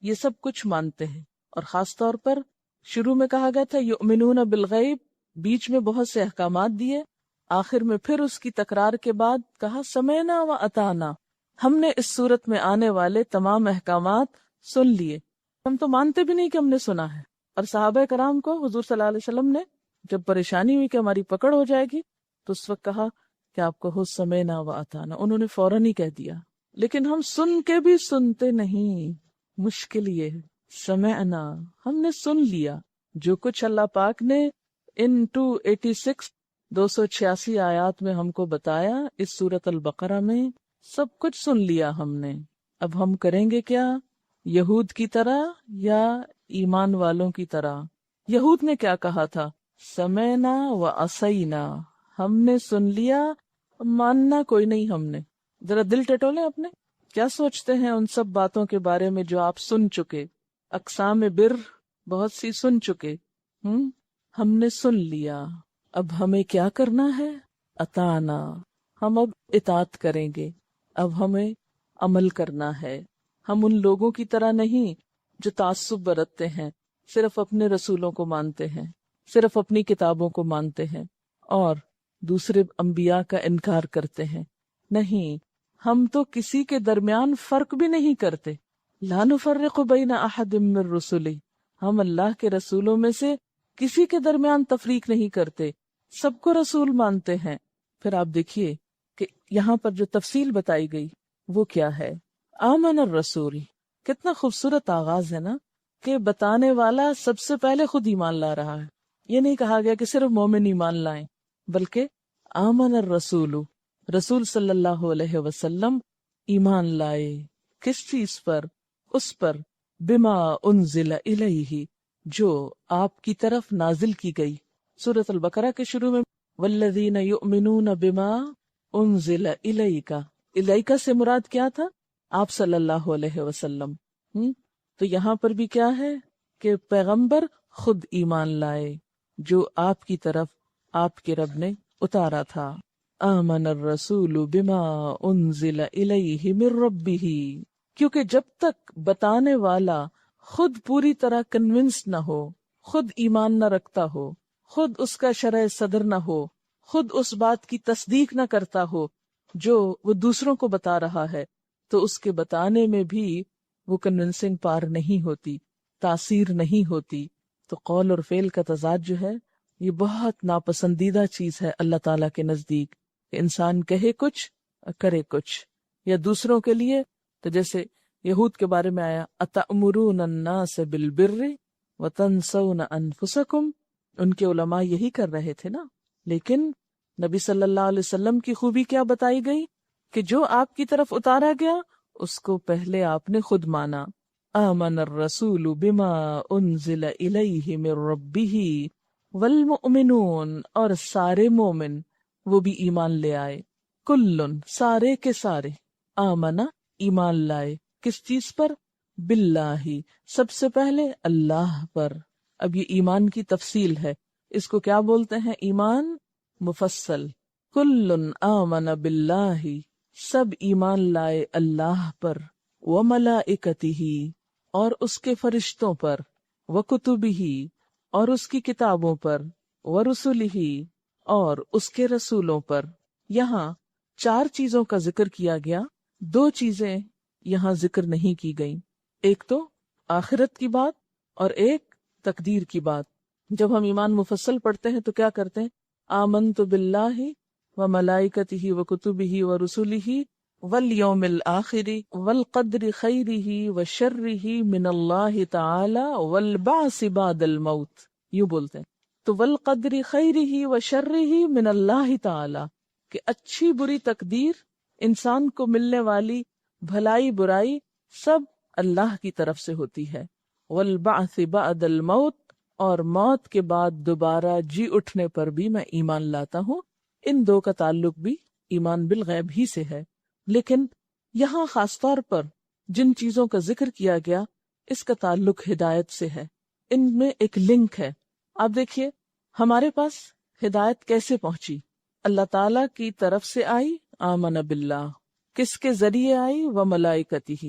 [SPEAKER 1] یہ سب کچھ مانتے ہیں. اور خاص طور پر شروع میں کہا گیا تھا یؤمنون بالغیب، بیچ میں بہت سے احکامات دیے، آخر میں پھر اس کی تکرار کے بعد کہا سمعنا و اطعنا، ہم نے اس صورت میں آنے والے تمام احکامات سن لیے. ہم تو مانتے بھی نہیں کہ ہم نے سنا ہے. اور صحابہ کرام کو حضور صلی اللہ علیہ وسلم نے جب پریشانی ہوئی کہ ہماری پکڑ ہو جائے گی تو اس وقت کہا کہ آپ کو سمعنا و اطعنا، انہوں نے فوراً ہی کہہ دیا. لیکن ہم سن کے بھی سنتے نہیں، مشکل یہ ہے. سمعنا، ہم نے سن لیا جو کچھ اللہ پاک نے ان 286 آیات میں ہم کو بتایا اس سورت البقرہ میں، سب کچھ سن لیا ہم نے. اب ہم کریں گے کیا؟ یہود کی طرح یا ایمان والوں کی طرح؟ یہود نے کیا کہا تھا؟ سمعنا و عصینا، ہم نے سن لیا، ماننا کوئی نہیں. ہم نے ذرا دل ٹٹولے اپنے، کیا سوچتے ہیں ان سب باتوں کے بارے میں جو آپ سن چکے؟ اقسام بر بہت سی سن چکے. ہم نے سن لیا، اب ہمیں کیا کرنا ہے؟ اطعنا، ہم اب اطاعت کریں گے، اب ہمیں عمل کرنا ہے. ہم ان لوگوں کی طرح نہیں جو تعصب برتتے ہیں، صرف اپنے رسولوں کو مانتے ہیں، صرف اپنی کتابوں کو مانتے ہیں اور دوسرے انبیاء کا انکار کرتے ہیں. نہیں، ہم تو کسی کے درمیان فرق بھی نہیں کرتے. لا نفرق بین احد من رسلہ، ہم اللہ کے رسولوں میں سے کسی کے درمیان تفریق نہیں کرتے، سب کو رسول مانتے ہیں. پھر آپ دیکھیے کہ یہاں پر جو تفصیل بتائی گئی وہ کیا ہے. آمن الرسول، کتنا خوبصورت آغاز ہے نا، کہ بتانے والا سب سے پہلے خود ایمان لا رہا ہے. یہ نہیں کہا گیا کہ صرف مومن ایمان لائیں، بلکہ آمن الرسول، رسول صلی اللہ علیہ وسلم ایمان لائے. کس چیز پر؟ اس پر بما انزل الیہ، جو آپ کی طرف نازل کی گئی. سورۃ البقرہ کے شروع میں والذین یؤمنون بما انزل الیک، الیک سے مراد کیا تھا؟ آپ صلی اللہ علیہ وسلم. تو یہاں پر بھی کیا ہے کہ پیغمبر خود ایمان لائے جو آپ کی طرف آپ کے رب نے اتارا تھا. آمن الرسول بما انزل الیہ من ربہ، کیونکہ جب تک بتانے والا خود پوری طرح کنونس نہ ہو، خود ایمان نہ رکھتا ہو، خود اس کا شرح صدر نہ ہو، خود اس بات کی تصدیق نہ کرتا ہو جو وہ دوسروں کو بتا رہا ہے، تو اس کے بتانے میں بھی وہ کنونسنگ پار نہیں ہوتی، تاثیر نہیں ہوتی. تو قول اور فعل کا تضاد جو ہے یہ بہت ناپسندیدہ چیز ہے اللہ تعالیٰ کے نزدیک، کہ انسان کہے کچھ کرے کچھ. یا دوسروں کے لیے تو جیسے یہود کے بارے میں آیا اتأمرون الناس بالبر وتنسون انفسکم، ان کے علماء یہی کر رہے تھے نا. لیکن نبی صلی اللہ علیہ وسلم کی خوبی کیا بتائی گئی کہ جو آپ کی طرف اتارا گیا اس کو پہلے آپ نے خود مانا. آمن الرسول بما انزل الیہ من ربہ والمؤمنون، اور سارے مومن وہ بھی ایمان لے آئے. کلن، سارے کے سارے، آمنا ایمان لائے. کس چیز پر؟ باللہ، سب سے پہلے اللہ پر. اب یہ ایمان کی تفصیل ہے، اس کو کیا بولتے ہیں؟ ایمان مفصل. کلن آمن باللہ، سب ایمان لائے اللہ پر، وملائکتہ، اور اس کے فرشتوں پر، وکتبہ، اور اس کی کتابوں پر، ورسلہ، اور اس کے رسولوں پر. یہاں 4 چیزوں کا ذکر کیا گیا، 2 چیزیں یہاں ذکر نہیں کی گئیں. ایک تو آخرت کی بات اور ایک تقدیر کی بات. جب ہم ایمان مفصل پڑھتے ہیں تو کیا کرتے ہیں؟ آمنت باللہ و ملائکتہ و کتبہ و رسلہ والیوم الآخر والقدر خیرہ و شرہ من اللہ تعالی والبعث بعد الموت، یوں بولتے ہیں۔ تو والقدر خیرہ و شرہ من اللہ تعالی، کہ اچھی بری تقدیر، انسان کو ملنے والی بھلائی برائی سب اللہ کی طرف سے ہوتی ہے۔ والبعث بعد الموت، اور موت کے بعد دوبارہ جی اٹھنے پر بھی میں ایمان لاتا ہوں۔ ان دو کا تعلق بھی ایمان بالغیب ہی سے ہے، لیکن یہاں خاص طور پر جن چیزوں کا ذکر کیا گیا اس کا تعلق ہدایت سے ہے، ان میں ایک لنک ہے۔ آپ دیکھیے ہمارے پاس ہدایت کیسے پہنچی؟ اللہ تعالی کی طرف سے آئی، آمن باللہ، کس کے ذریعے آئی؟ و ملائکتہ،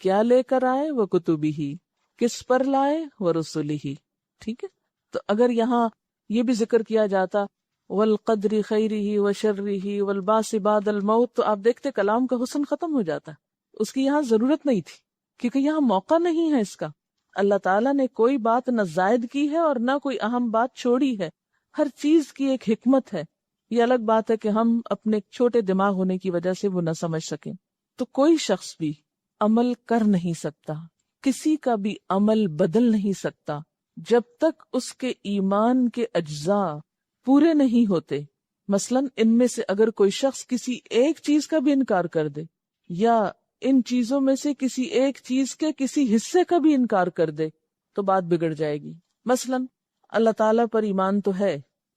[SPEAKER 1] کیا لے کر آئے؟ و کتبہ، کس پر لائے؟ و رسلہ، ٹھیک ہے۔ تو اگر یہاں یہ بھی ذکر کیا جاتا والقدر خیرہ و شرہ والبعث بعد الموت، تو آپ دیکھتے کلام کا حسن ختم ہو جاتا، اس کی یہاں ضرورت نہیں تھی، کیونکہ یہاں موقع نہیں ہے اس کا۔ اللہ تعالیٰ نے کوئی بات نہ زائد کی ہے اور نہ کوئی اہم بات چھوڑی ہے، ہر چیز کی ایک حکمت ہے۔ یہ الگ بات ہے کہ ہم اپنے چھوٹے دماغ ہونے کی وجہ سے وہ نہ سمجھ سکیں۔ تو کوئی شخص بھی عمل کر نہیں سکتا، کسی کا بھی عمل بدل نہیں سکتا جب تک اس کے ایمان کے اجزاء پورے نہیں ہوتے۔ مثلا ان میں سے اگر کوئی شخص کسی ایک چیز کا بھی انکار کر دے، یا ان چیزوں میں سے کسی ایک چیز کے کسی حصے کا بھی انکار کر دے، تو بات بگڑ جائے گی۔ مثلا اللہ تعالیٰ پر ایمان تو ہے،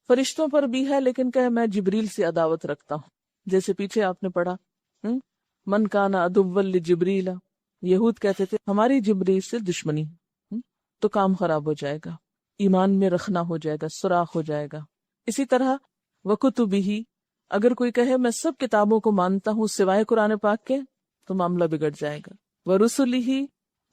[SPEAKER 1] فرشتوں پر بھی ہے، لیکن کہ میں جبریل سے عداوت رکھتا ہوں، جیسے پیچھے آپ نے پڑھا من کان عدوا لجبریل، یہود کہتے تھے ہماری جبریل سے دشمنی ہے، تو کام خراب ہو جائے گا، ایمان میں رکھنا ہو جائے گا، سوراخ ہو جائے گا۔ اسی طرح وکتبہ، اگر کوئی کہے میں سب کتابوں کو مانتا ہوں سوائے قرآن پاک کے، تو معاملہ بگڑ جائے گا۔ ورسلہ،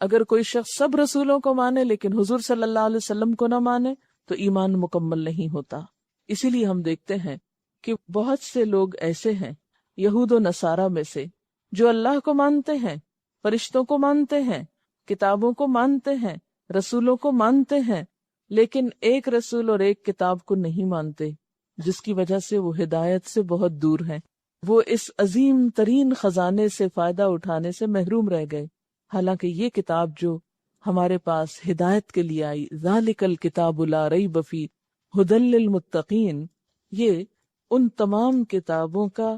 [SPEAKER 1] اگر کوئی شخص سب رسولوں کو مانے لیکن حضور صلی اللہ علیہ وسلم کو نہ مانے تو ایمان مکمل نہیں ہوتا۔ اسی لیے ہم دیکھتے ہیں کہ بہت سے لوگ ایسے ہیں یہود و نصارہ میں سے جو اللہ کو مانتے ہیں، فرشتوں کو مانتے ہیں، کتابوں کو مانتے ہیں، رسولوں کو مانتے ہیں، لیکن ایک رسول اور ایک کتاب کو نہیں مانتے، جس کی وجہ سے وہ ہدایت سے بہت دور ہیں۔ وہ اس عظیم ترین خزانے سے فائدہ اٹھانے سے محروم رہ گئے، حالانکہ یہ کتاب جو ہمارے پاس ہدایت کے لیے آئی، ذالک الکتاب لا ریب فیہ ھدی للمتقین، یہ ان تمام کتابوں کا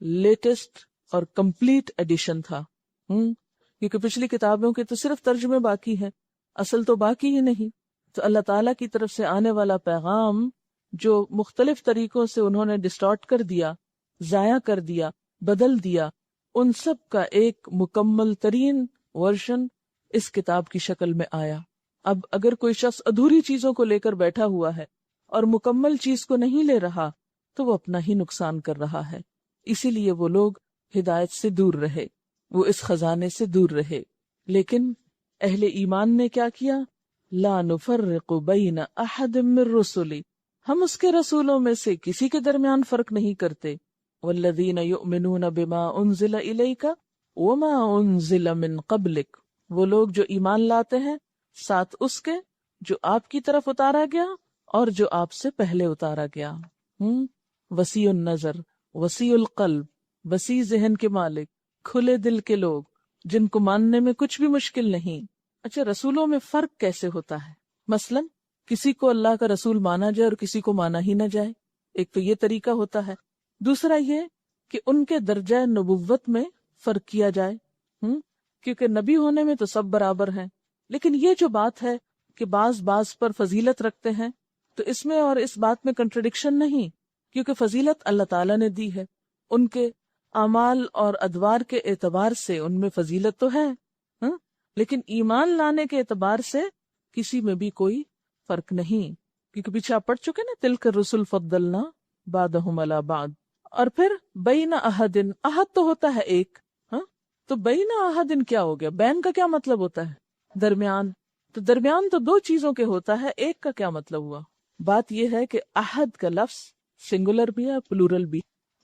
[SPEAKER 1] لیٹسٹ اور کمپلیٹ ایڈیشن تھا۔ کیونکہ پچھلی کتابوں کے تو صرف ترجمے باقی ہیں، اصل تو باقی ہی نہیں۔ تو اللہ تعالیٰ کی طرف سے آنے والا پیغام جو مختلف طریقوں سے انہوں نے ڈسٹارٹ کر دیا، ضائع کر دیا، بدل دیا، ان سب کا ایک مکمل ترین ورژن اس کتاب کی شکل میں آیا۔ اب اگر کوئی شخص ادھوری چیزوں کو لے کر بیٹھا ہوا ہے اور مکمل چیز کو نہیں لے رہا تو وہ اپنا ہی نقصان کر رہا ہے۔ اسی لیے وہ لوگ ہدایت سے دور رہے، وہ اس خزانے سے دور رہے۔ لیکن اہل ایمان نے کیا کیا؟ لا نفرق بین احد من رسلی، ہم اس کے رسولوں میں سے کسی کے درمیان فرق نہیں کرتے۔ والذین یؤمنون بما انزل الیک وما انزل من قبلک، وہ لوگ جو ایمان لاتے ہیں ساتھ اس کے جو آپ کی طرف اتارا گیا اور جو آپ سے پہلے اتارا گیا۔ وسیع النظر، وسیع القلب، وسیع ذہن کے مالک، کھلے دل کے لوگ جن کو ماننے میں کچھ بھی مشکل نہیں۔ اچھا، رسولوں میں فرق کیسے ہوتا ہے؟ مثلا کسی کو اللہ کا رسول مانا جائے اور کسی کو مانا ہی نہ جائے، ایک تو یہ طریقہ ہوتا ہے۔ دوسرا یہ کہ ان کے درجہ نبوت میں فرق کیا جائے، کیونکہ نبی ہونے میں تو سب برابر ہیں، لیکن یہ جو بات ہے کہ بعض پر فضیلت رکھتے ہیں، تو اس میں اور اس بات میں کنٹرڈکشن نہیں، کیونکہ فضیلت اللہ تعالیٰ نے دی ہے، ان کے اعمال اور ادوار کے اعتبار سے ان میں فضیلت تو ہے، لیکن ایمان لانے کے اعتبار سے کسی میں بھی کوئی فرق نہیں، کیونکہ پیچھے آپ پڑھ چکے نا تلک الرسل فضلنا بعضهم علی بعض۔ اور پھر بین احدن، احد تو ہوتا ہے ایک، تو بین احدن کیا ہو گیا؟ بین کا کیا مطلب ہوتا ہے؟ درمیان، تو درمیان تو دو چیزوں کے ہوتا ہے، ایک کا کیا مطلب ہوا؟ بات یہ ہے کہ احد کا لفظ سنگولر بھی ہے پلورل بھی،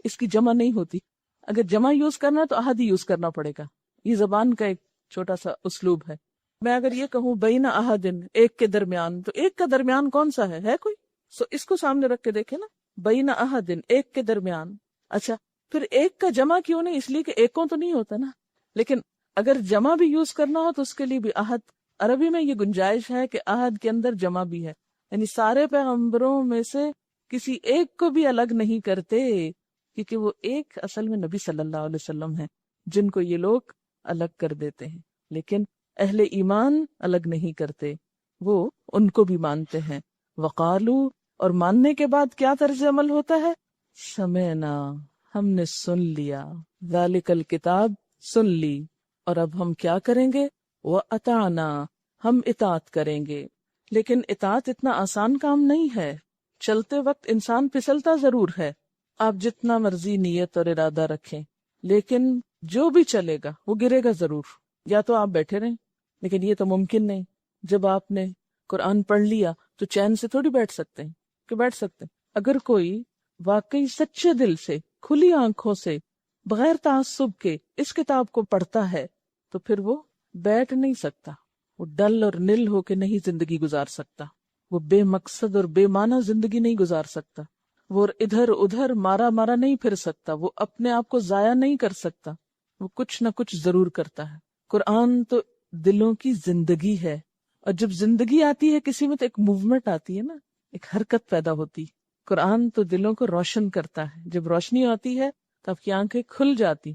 [SPEAKER 1] اس کی جمع نہیں ہوتی۔ اگر جمع یوز کرنا ہے تو احد ہی یوز کرنا پڑے گا، یہ زبان کا ایک چھوٹا سا اسلوب ہے۔ میں اگر یہ کہوں بین احدن، ایک کے درمیان، تو ایک کا درمیان کون سا ہے کوئی؟ اس کو سامنے رکھ کے دیکھیں نا، بین احدن، ایک کے درمیان. اچھا پھر ایک کا جمع کیوں نہیں؟ اس لیے کہ ایکوں تو نہیں ہوتا نا. لیکن اگر جمع بھی یوز کرنا ہو تو اس کے لیے بھی عہد، عربی میں یہ گنجائش ہے کہ عہد کے اندر جمع بھی ہے. یعنی سارے پیغمبروں میں سے کسی ایک کو بھی الگ نہیں کرتے، کیونکہ وہ ایک اصل میں نبی صلی اللہ علیہ وسلم ہیں جن کو یہ لوگ الگ کر دیتے ہیں. لیکن اہل ایمان الگ نہیں کرتے، وہ ان کو بھی مانتے ہیں. وقالو، اور ماننے کے بعد کیا طرز عمل ہوتا ہے؟ سمعنا، ہم نے سن لیا، ذالک الکتاب، سن لی، اور اب ہم کیا کریں گے؟ وَأَطَعْنَا، ہم اطاعت کریں گے. لیکن اطاعت اتنا آسان کام نہیں ہے. چلتے وقت انسان پھسلتا ضرور ہے، آپ جتنا مرضی نیت اور ارادہ رکھیں، لیکن جو بھی چلے گا وہ گرے گا ضرور. یا تو آپ بیٹھے رہیں، لیکن یہ تو ممکن نہیں. جب آپ نے قرآن پڑھ لیا تو چین سے تھوڑی بیٹھ سکتے ہیں کہ بیٹھ سکتے ہیں. اگر کوئی واقعی سچے دل سے، کھلی آنکھوں سے، بغیر تعصب کے اس کتاب کو پڑھتا ہے تو پھر وہ بیٹھ نہیں سکتا. وہ ڈل اور نل ہو کے نہیں زندگی گزار سکتا، وہ بے مقصد اور بے معنی زندگی نہیں گزار سکتا، وہ ادھر ادھر مارا مارا نہیں پھر سکتا، وہ اپنے آپ کو ضائع نہیں کر سکتا، وہ کچھ نہ کچھ ضرور کرتا ہے. قرآن تو دلوں کی زندگی ہے، اور جب زندگی آتی ہے کسی میں تو ایک موومنٹ آتی ہے نا، ایک حرکت پیدا ہوتی. قرآن تو دلوں کو روشن کرتا ہے. جب روشنی آتی ہے تو آپ کی آنکھیں کھل جاتی،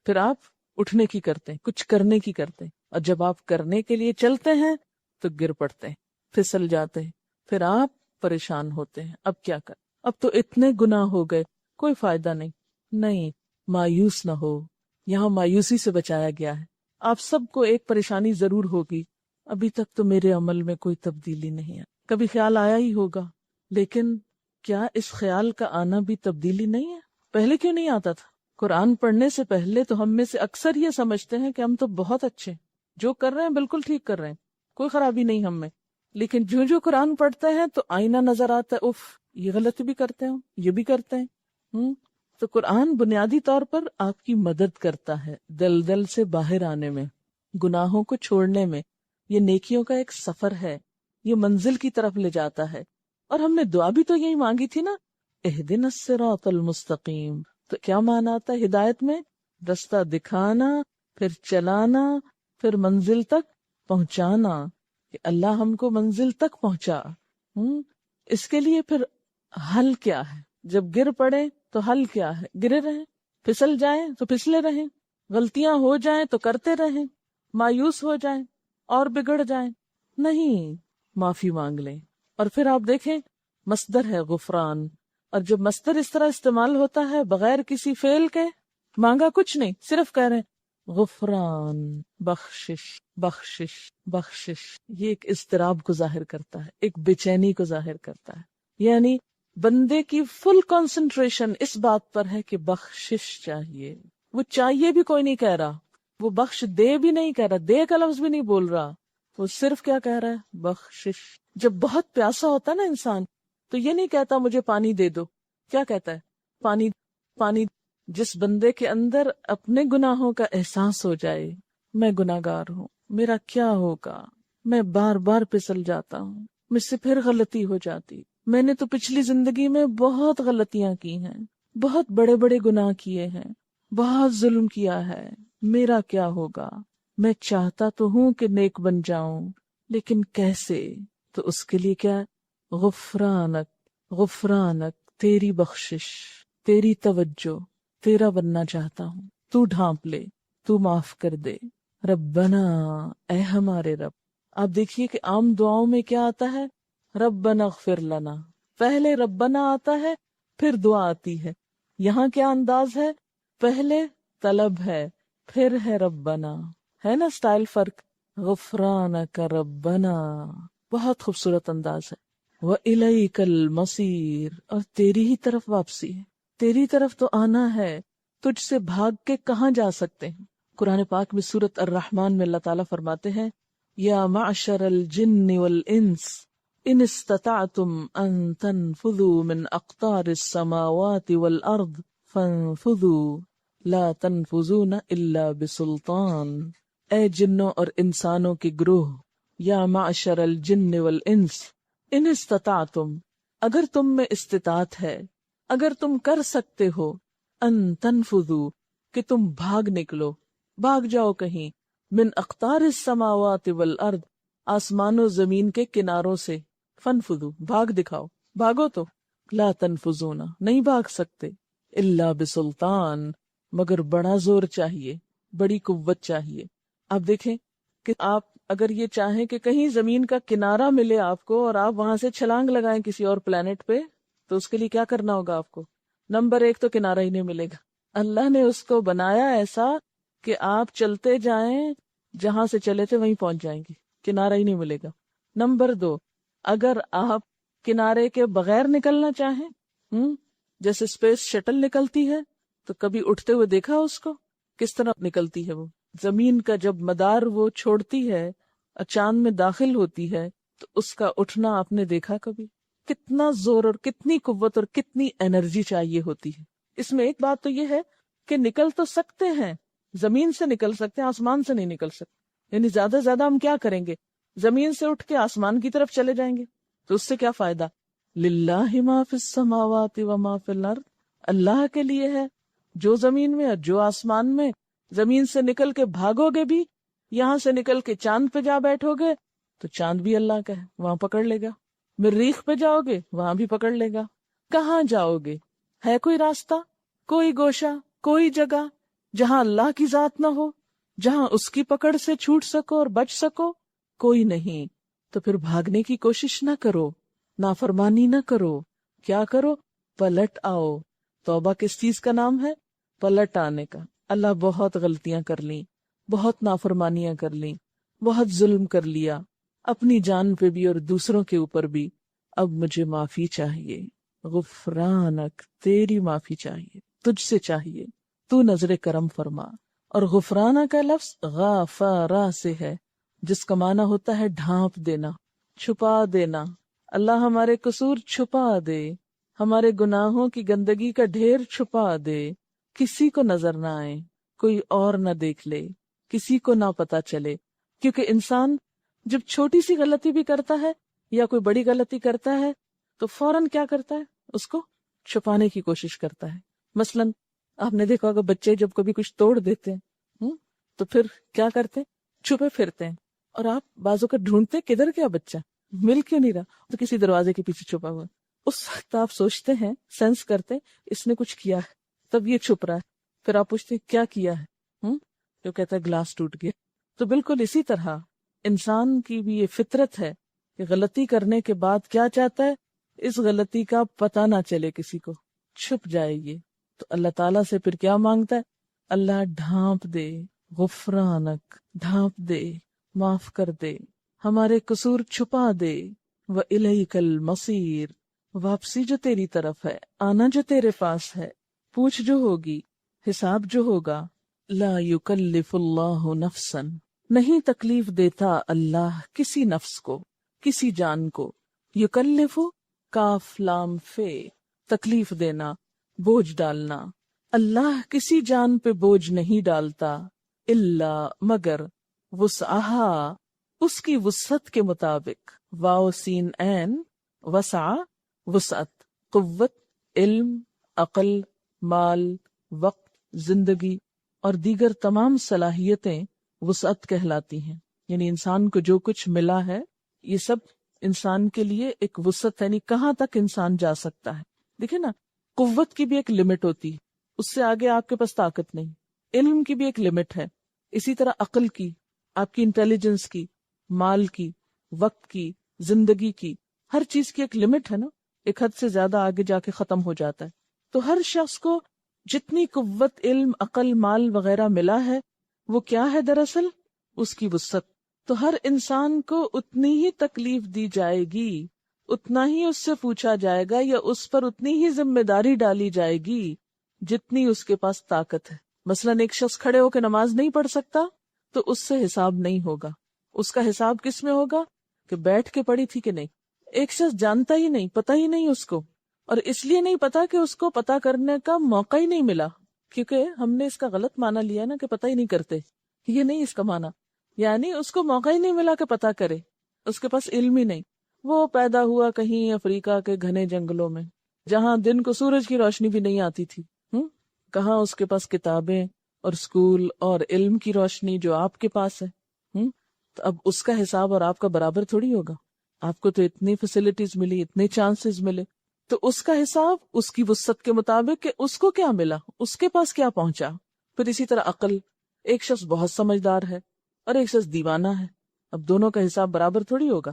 [SPEAKER 1] پھر آپ اٹھنے کی کرتے ہیں، کچھ کرنے کی کرتے ہیں. اور جب آپ کرنے کے لیے چلتے ہیں تو گر پڑتے ہیں، پھسل جاتے ہیں، پھر آپ پریشان ہوتے ہیں. اب کیا کر؟ اب تو اتنے گناہ ہو گئے، کوئی فائدہ نہیں. نہیں، مایوس نہ ہو، یہاں مایوسی سے بچایا گیا ہے. آپ سب کو ایک پریشانی ضرور ہوگی، ابھی تک تو میرے عمل میں کوئی تبدیلی نہیں ہے. کبھی خیال آیا ہی ہوگا، لیکن کیا اس خیال کا آنا بھی تبدیلی نہیں ہے؟ پہلے کیوں نہیں آتا تھا؟ قرآن پڑھنے سے پہلے تو ہم میں سے اکثر یہ سمجھتے ہیں کہ ہم تو بہت اچھے، جو کر رہے ہیں بالکل ٹھیک کر رہے ہیں، کوئی خرابی نہیں ہم میں. لیکن جو قرآن پڑھتے ہیں تو آئینہ نظر آتا ہے، اف یہ غلطی بھی کرتے ہیں، یہ بھی کرتے ہیں. تو قرآن بنیادی طور پر آپ کی مدد کرتا ہے دلدل سے باہر آنے میں، گناہوں کو چھوڑنے میں. یہ نیکیوں کا ایک سفر ہے، یہ منزل کی طرف لے جاتا ہے. اور ہم نے دعا بھی تو یہی مانگی تھی نا، اہدنا الصراط المستقیم. تو کیا معنی آتا ہے ہدایت میں؟ رستہ دکھانا، پھر چلانا، پھر منزل تک پہنچانا، کہ اللہ ہم کو منزل تک پہنچا. اس کے لیے پھر حل کیا ہے؟ جب گر پڑے تو حل کیا ہے؟ گرے رہیں، پھسل جائیں تو پھسلے رہیں، غلطیاں ہو جائیں تو کرتے رہیں، مایوس ہو جائیں اور بگڑ جائیں نہیں، معافی مانگ لیں. اور پھر آپ دیکھیں مصدر ہے غفران، اور جب مصدر اس طرح استعمال ہوتا ہے بغیر کسی فعل کے، مانگا کچھ نہیں، صرف کہہ رہے ہیں غفران، بخشش بخشش بخشش، یہ ایک اضطراب کو ظاہر کرتا ہے، ایک بے چینی کو ظاہر کرتا ہے. یعنی بندے کی فل کنسنٹریشن اس بات پر ہے کہ بخشش چاہیے. وہ چاہیے بھی کوئی نہیں کہہ رہا، وہ بخش دے بھی نہیں کہہ رہا، دے کا لفظ بھی نہیں بول رہا، وہ صرف کیا کہہ رہا ہے؟ بخشش. جب بہت پیاسا ہوتا ہے نا انسان تو یہ نہیں کہتا مجھے پانی دے دو، کیا کہتا ہے؟ پانی پانی. جس بندے کے اندر اپنے گناہوں کا احساس ہو جائے، میں گناہگار ہوں، میرا کیا ہوگا، میں بار بار پھسل جاتا ہوں، مجھ سے پھر غلطی ہو جاتی، میں نے تو پچھلی زندگی میں بہت غلطیاں کی ہیں، بہت بڑے بڑے گناہ کیے ہیں، بہت ظلم کیا ہے، میرا کیا ہوگا، میں چاہتا تو ہوں کہ نیک بن جاؤں، لیکن کیسے؟ تو اس کے لیے کیا؟ غفرانک غفرانک، تیری بخشش، تیری توجہ، تیرا بننا چاہتا ہوں، تو ڈھانپ لے، تو معاف کر دے. ربنا، اے ہمارے رب. آپ دیکھیے کہ عام دعاؤں میں کیا آتا ہے؟ ربنا اغفر لنا، پہلے ربنا آتا ہے پھر دعا آتی ہے. یہاں کیا انداز ہے؟ پہلے طلب ہے پھر ہے ربنا، ہے نا سٹائل فرق؟ غفرانک ربنا، بہت خوبصورت انداز ہے. وَإِلَيْكَ الْمَصِيرُ، اور تیری ہی طرف واپسی ہے، تیری طرف تو آنا ہے، تجھ سے بھاگ کے کہاں جا سکتے ہیں؟ قرآن پاک میں سورۃ الرحمن میں اللہ تعالیٰ فرماتے ہیں یا معشر الجن والانس ان استطعتم ان تنفذوا من اقطار السماوات والارض فانفذوا لا تنفذون الا بسلطان. اے جنوں اور انسانوں کے گروہ، یا معشر الجن والانس ان استطعتم، اگر تم میں استطاعت ہے، اگر تم کر سکتے ہو، ان تنفذوا، کہ تم بھاگ نکلو، بھاگ جاؤ کہیں، من اقطار السماوات والارض، آسمان و زمین کے کناروں سے، فنفذوا، بھاگ دکھاؤ، بھاگو تو، لا تنفذون، نہیں بھاگ سکتے، الا بسلطان، مگر بڑا زور چاہیے، بڑی قوت چاہیے۔ آپ دیکھیں کہ آپ اگر یہ چاہیں کہ کہیں زمین کا کنارہ ملے آپ کو اور آپ وہاں سے چھلانگ لگائیں کسی اور پلانٹ پہ، تو اس کے لیے کیا کرنا ہوگا آپ کو؟ نمبر 1 تو کنارہ ہی نہیں ملے گا۔ اللہ نے اس کو بنایا ایسا کہ آپ چلتے جائیں، جہاں سے چلے تھے وہیں پہنچ جائیں گے، کنارہ ہی نہیں ملے گا۔ نمبر 2، اگر آپ کنارے کے بغیر نکلنا چاہیں، جیسے اسپیس شٹل نکلتی ہے، تو کبھی اٹھتے ہوئے دیکھا اس کو کس طرح نکلتی ہے؟ وہ زمین کا جب مدار وہ چھوڑتی ہے اور چاند میں داخل ہوتی ہے، تو اس کا اٹھنا آپ نے دیکھا کبھی؟ کتنا زور اور کتنی قوت اور کتنی انرجی چاہیے ہوتی ہے۔ اس میں ایک بات تو یہ ہے کہ نکل تو سکتے ہیں، زمین سے نکل سکتے ہیں، آسمان سے نہیں نکل سکتے۔ یعنی زیادہ سے زیادہ ہم کیا کریں گے؟ زمین سے اٹھ کے آسمان کی طرف چلے جائیں گے، تو اس سے کیا فائدہ؟ للہ ما فی السماوات وما فی الارض، اللہ کے لیے ہے جو زمین میں اور جو آسمان میں۔ زمین سے نکل کے بھاگو گے بھی، یہاں سے نکل کے چاند پہ جا بیٹھو گے تو چاند بھی اللہ کا ہے، وہاں پکڑ لے گا۔ مریخ پہ جاؤ گے، وہاں بھی پکڑ لے گا۔ کہاں جاؤ گے؟ ہے کوئی راستہ، کوئی گوشہ، کوئی جگہ جہاں اللہ کی ذات نہ ہو، جہاں اس کی پکڑ سے چھوٹ سکو اور بچ سکو؟ کوئی نہیں۔ تو پھر بھاگنے کی کوشش نہ کرو، نافرمانی نہ کرو، کیا کرو؟ پلٹ آؤ۔ توبہ کس چیز کا نام ہے؟ پلٹ آنے کا۔ اللہ بہت غلطیاں کر لیں، بہت نافرمانیاں کر لیں، بہت ظلم کر لیا، اپنی جان پہ بھی اور دوسروں کے اوپر بھی، اب مجھے معافی چاہیے، غفرانک، تیری معافی چاہیے، تجھ سے چاہیے، تو نظر کرم فرما۔ اور غفرانہ کا لفظ غافرہ سے ہے، جس کا معنی ہوتا ہے ڈھانپ دینا، چھپا دینا۔ اللہ ہمارے قصور چھپا دے، ہمارے گناہوں کی گندگی کا ڈھیر چھپا دے، کسی کو نظر نہ آئے، کوئی اور نہ دیکھ لے، کسی کو نہ پتا چلے۔ کیونکہ انسان جب چھوٹی سی غلطی بھی کرتا ہے یا کوئی بڑی غلطی کرتا ہے تو فوراً کیا کرتا ہے؟ اس کو چھپانے کی کوشش کرتا ہے۔ مثلا آپ نے دیکھا ہوگا بچے جب کبھی کچھ توڑ دیتے ہیں تو پھر کیا کرتے ہیں؟ چھپے پھرتے ہیں، اور آپ بازو کا ڈھونڈتے کدھر گیا بچہ، مل کیوں نہیں رہا؟ تو کسی دروازے کے پیچھے چھپا ہوا۔ اس وقت آپ سوچتے ہیں، سینس کرتے اس نے کچھ کیا ہے، تب یہ چھپ رہا ہے۔ پھر آپ پوچھتے کیا کیا ہے؟ جو کہتا ہے گلاس ٹوٹ گیا۔ تو بالکل اسی طرح انسان کی بھی یہ فطرت ہے کہ غلطی کرنے کے بعد کیا چاہتا ہے؟ اس غلطی کا پتہ نہ چلے کسی کو، چھپ جائے یہ۔ تو اللہ تعالیٰ سے پھر کیا مانگتا ہے؟ اللہ ڈھانپ دے، غفرانک، ڈھانپ دے، معاف کر دے، ہمارے قصور چھپا دے، وَإِلَيْكَ الْمَصِيرُ، واپسی جو تیری طرف ہے، آنا جو تیرے پاس ہے، پوچھ جو ہوگی، حساب جو ہوگا۔ لا یکلف اللہ نفسا، نہیں تکلیف دیتا اللہ کسی نفس کو، کسی جان کو۔ یکلف، کاف لام فے، تکلیف دینا، بوجھ ڈالنا۔ اللہ کسی جان پہ بوجھ نہیں ڈالتا، الا مگر، وسعہا، اس کی وسعت کے مطابق۔ واو سین عین، وسع، وسعت، قوت، علم، عقل، مال، وقت، زندگی اور دیگر تمام صلاحیتیں وسعت کہلاتی ہیں۔ یعنی انسان کو جو کچھ ملا ہے یہ سب انسان کے لیے ایک وسعت ہے، یعنی کہاں تک انسان جا سکتا ہے۔ دیکھیں نا، قوت کی بھی ایک لمٹ ہوتی ہے، اس سے آگے آپ کے پاس طاقت نہیں۔ علم کی بھی ایک لمٹ ہے، اسی طرح عقل کی، آپ کی انٹیلیجنس کی، مال کی، وقت کی، زندگی کی، ہر چیز کی ایک لمٹ ہے نا، ایک حد سے زیادہ آگے جا کے ختم ہو جاتا ہے۔ تو ہر شخص کو جتنی قوت، علم، عقل، مال وغیرہ ملا ہے وہ کیا ہے دراصل؟ اس کی وسعت۔ تو ہر انسان کو اتنی ہی تکلیف دی جائے گی، اتنا ہی اس سے پوچھا جائے گا، یا اس پر اتنی ہی ذمہ داری ڈالی جائے گی جتنی اس کے پاس طاقت ہے۔ مثلا ایک شخص کھڑے ہو کے نماز نہیں پڑھ سکتا تو اس سے حساب نہیں ہوگا۔ اس کا حساب کس میں ہوگا؟ کہ بیٹھ کے پڑھی تھی کہ نہیں۔ ایک شخص جانتا ہی نہیں، پتہ ہی نہیں اس کو، اور اس لیے نہیں پتا کہ اس کو پتا کرنے کا موقع ہی نہیں ملا، کیونکہ ہم نے اس کا غلط معنی لیا نا کہ پتہ ہی نہیں کرتے۔ یہ نہیں اس کا معنی۔ یعنی اس کو موقع ہی نہیں ملا کہ پتہ کرے، اس کے پاس علم ہی نہیں. وہ پیدا ہوا کہیں افریقہ کے گھنے جنگلوں میں جہاں دن کو سورج کی روشنی بھی نہیں آتی تھی. کہاں اس کے پاس کتابیں اور اسکول اور علم کی روشنی جو آپ کے پاس ہے. تو اب اس کا حساب اور آپ کا برابر تھوڑی ہوگا. آپ کو تو اتنی فیسلٹیز ملی، اتنے چانسز ملے، تو اس کا حساب اس کی وسعت کے مطابق کہ اس کو کیا ملا، اس کے پاس کیا پہنچا. پھر اسی طرح عقل، ایک شخص بہت سمجھدار ہے اور ایک شخص دیوانہ ہے، اب دونوں کا حساب برابر تھوڑی ہوگا.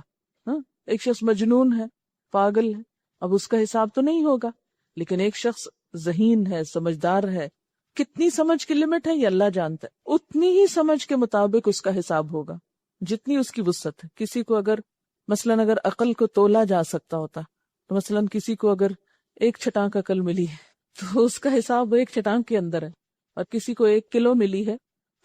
[SPEAKER 1] ایک شخص مجنون ہے، پاگل ہے، اب اس کا حساب تو نہیں ہوگا. لیکن ایک شخص ذہین ہے، سمجھدار ہے، کتنی سمجھ کی لمٹ ہے یہ اللہ جانتا ہے، اتنی ہی سمجھ کے مطابق اس کا حساب ہوگا جتنی اس کی وسعت ہے. کسی کو اگر اگر عقل کو تولا جا سکتا ہوتا تو مثلاً کسی کو اگر 1 چھٹانک عقل ملی ہے تو اس کا حساب 1 چھٹانک کے اندر ہے، اور کسی کو 1 کلو ملی ہے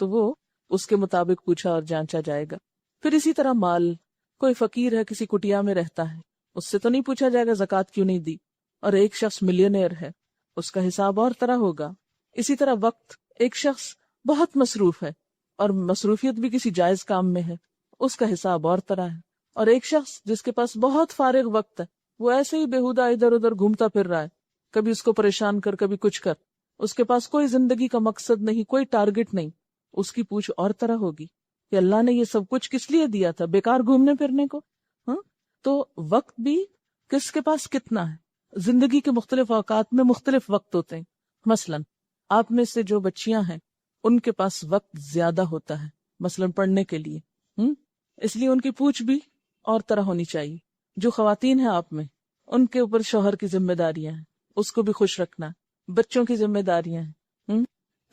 [SPEAKER 1] تو وہ اس کے مطابق پوچھا اور جانچا جائے گا. پھر اسی طرح مال، کوئی فقیر ہے کسی کٹیا میں رہتا ہے، اس سے تو نہیں پوچھا جائے گا زکوٰۃ کیوں نہیں دی، اور ایک شخص ملینئر ہے، اس کا حساب اور طرح ہوگا. اسی طرح وقت، ایک شخص بہت مصروف ہے اور مصروفیت بھی کسی جائز کام میں ہے، اس کا حساب اور طرح ہے. اور ایک شخص جس کے پاس بہت فارغ وقت ہے، وہ ایسے ہی بےہودہ ادھر ادھر گھومتا پھر رہا ہے، کبھی اس کو پریشان کر کبھی کچھ کر، اس کے پاس کوئی زندگی کا مقصد نہیں، کوئی ٹارگٹ نہیں، اس کی پوچھ اور طرح ہوگی کہ اللہ نے یہ سب کچھ کس لیے دیا تھا، بیکار گھومنے پھرنے کو. تو وقت بھی کس کے پاس کتنا ہے. زندگی کے مختلف اوقات میں مختلف وقت ہوتے ہیں. مثلاً آپ میں سے جو بچیاں ہیں ان کے پاس وقت زیادہ ہوتا ہے مثلاً پڑھنے کے لیے، اس لیے ان کی پوچھ بھی اور طرح ہونی چاہیے. جو خواتین ہیں آپ میں، ان کے اوپر شوہر کی ذمہ داریاں ہیں، اس کو بھی خوش رکھنا، بچوں کی ذمہ داریاں ہیں،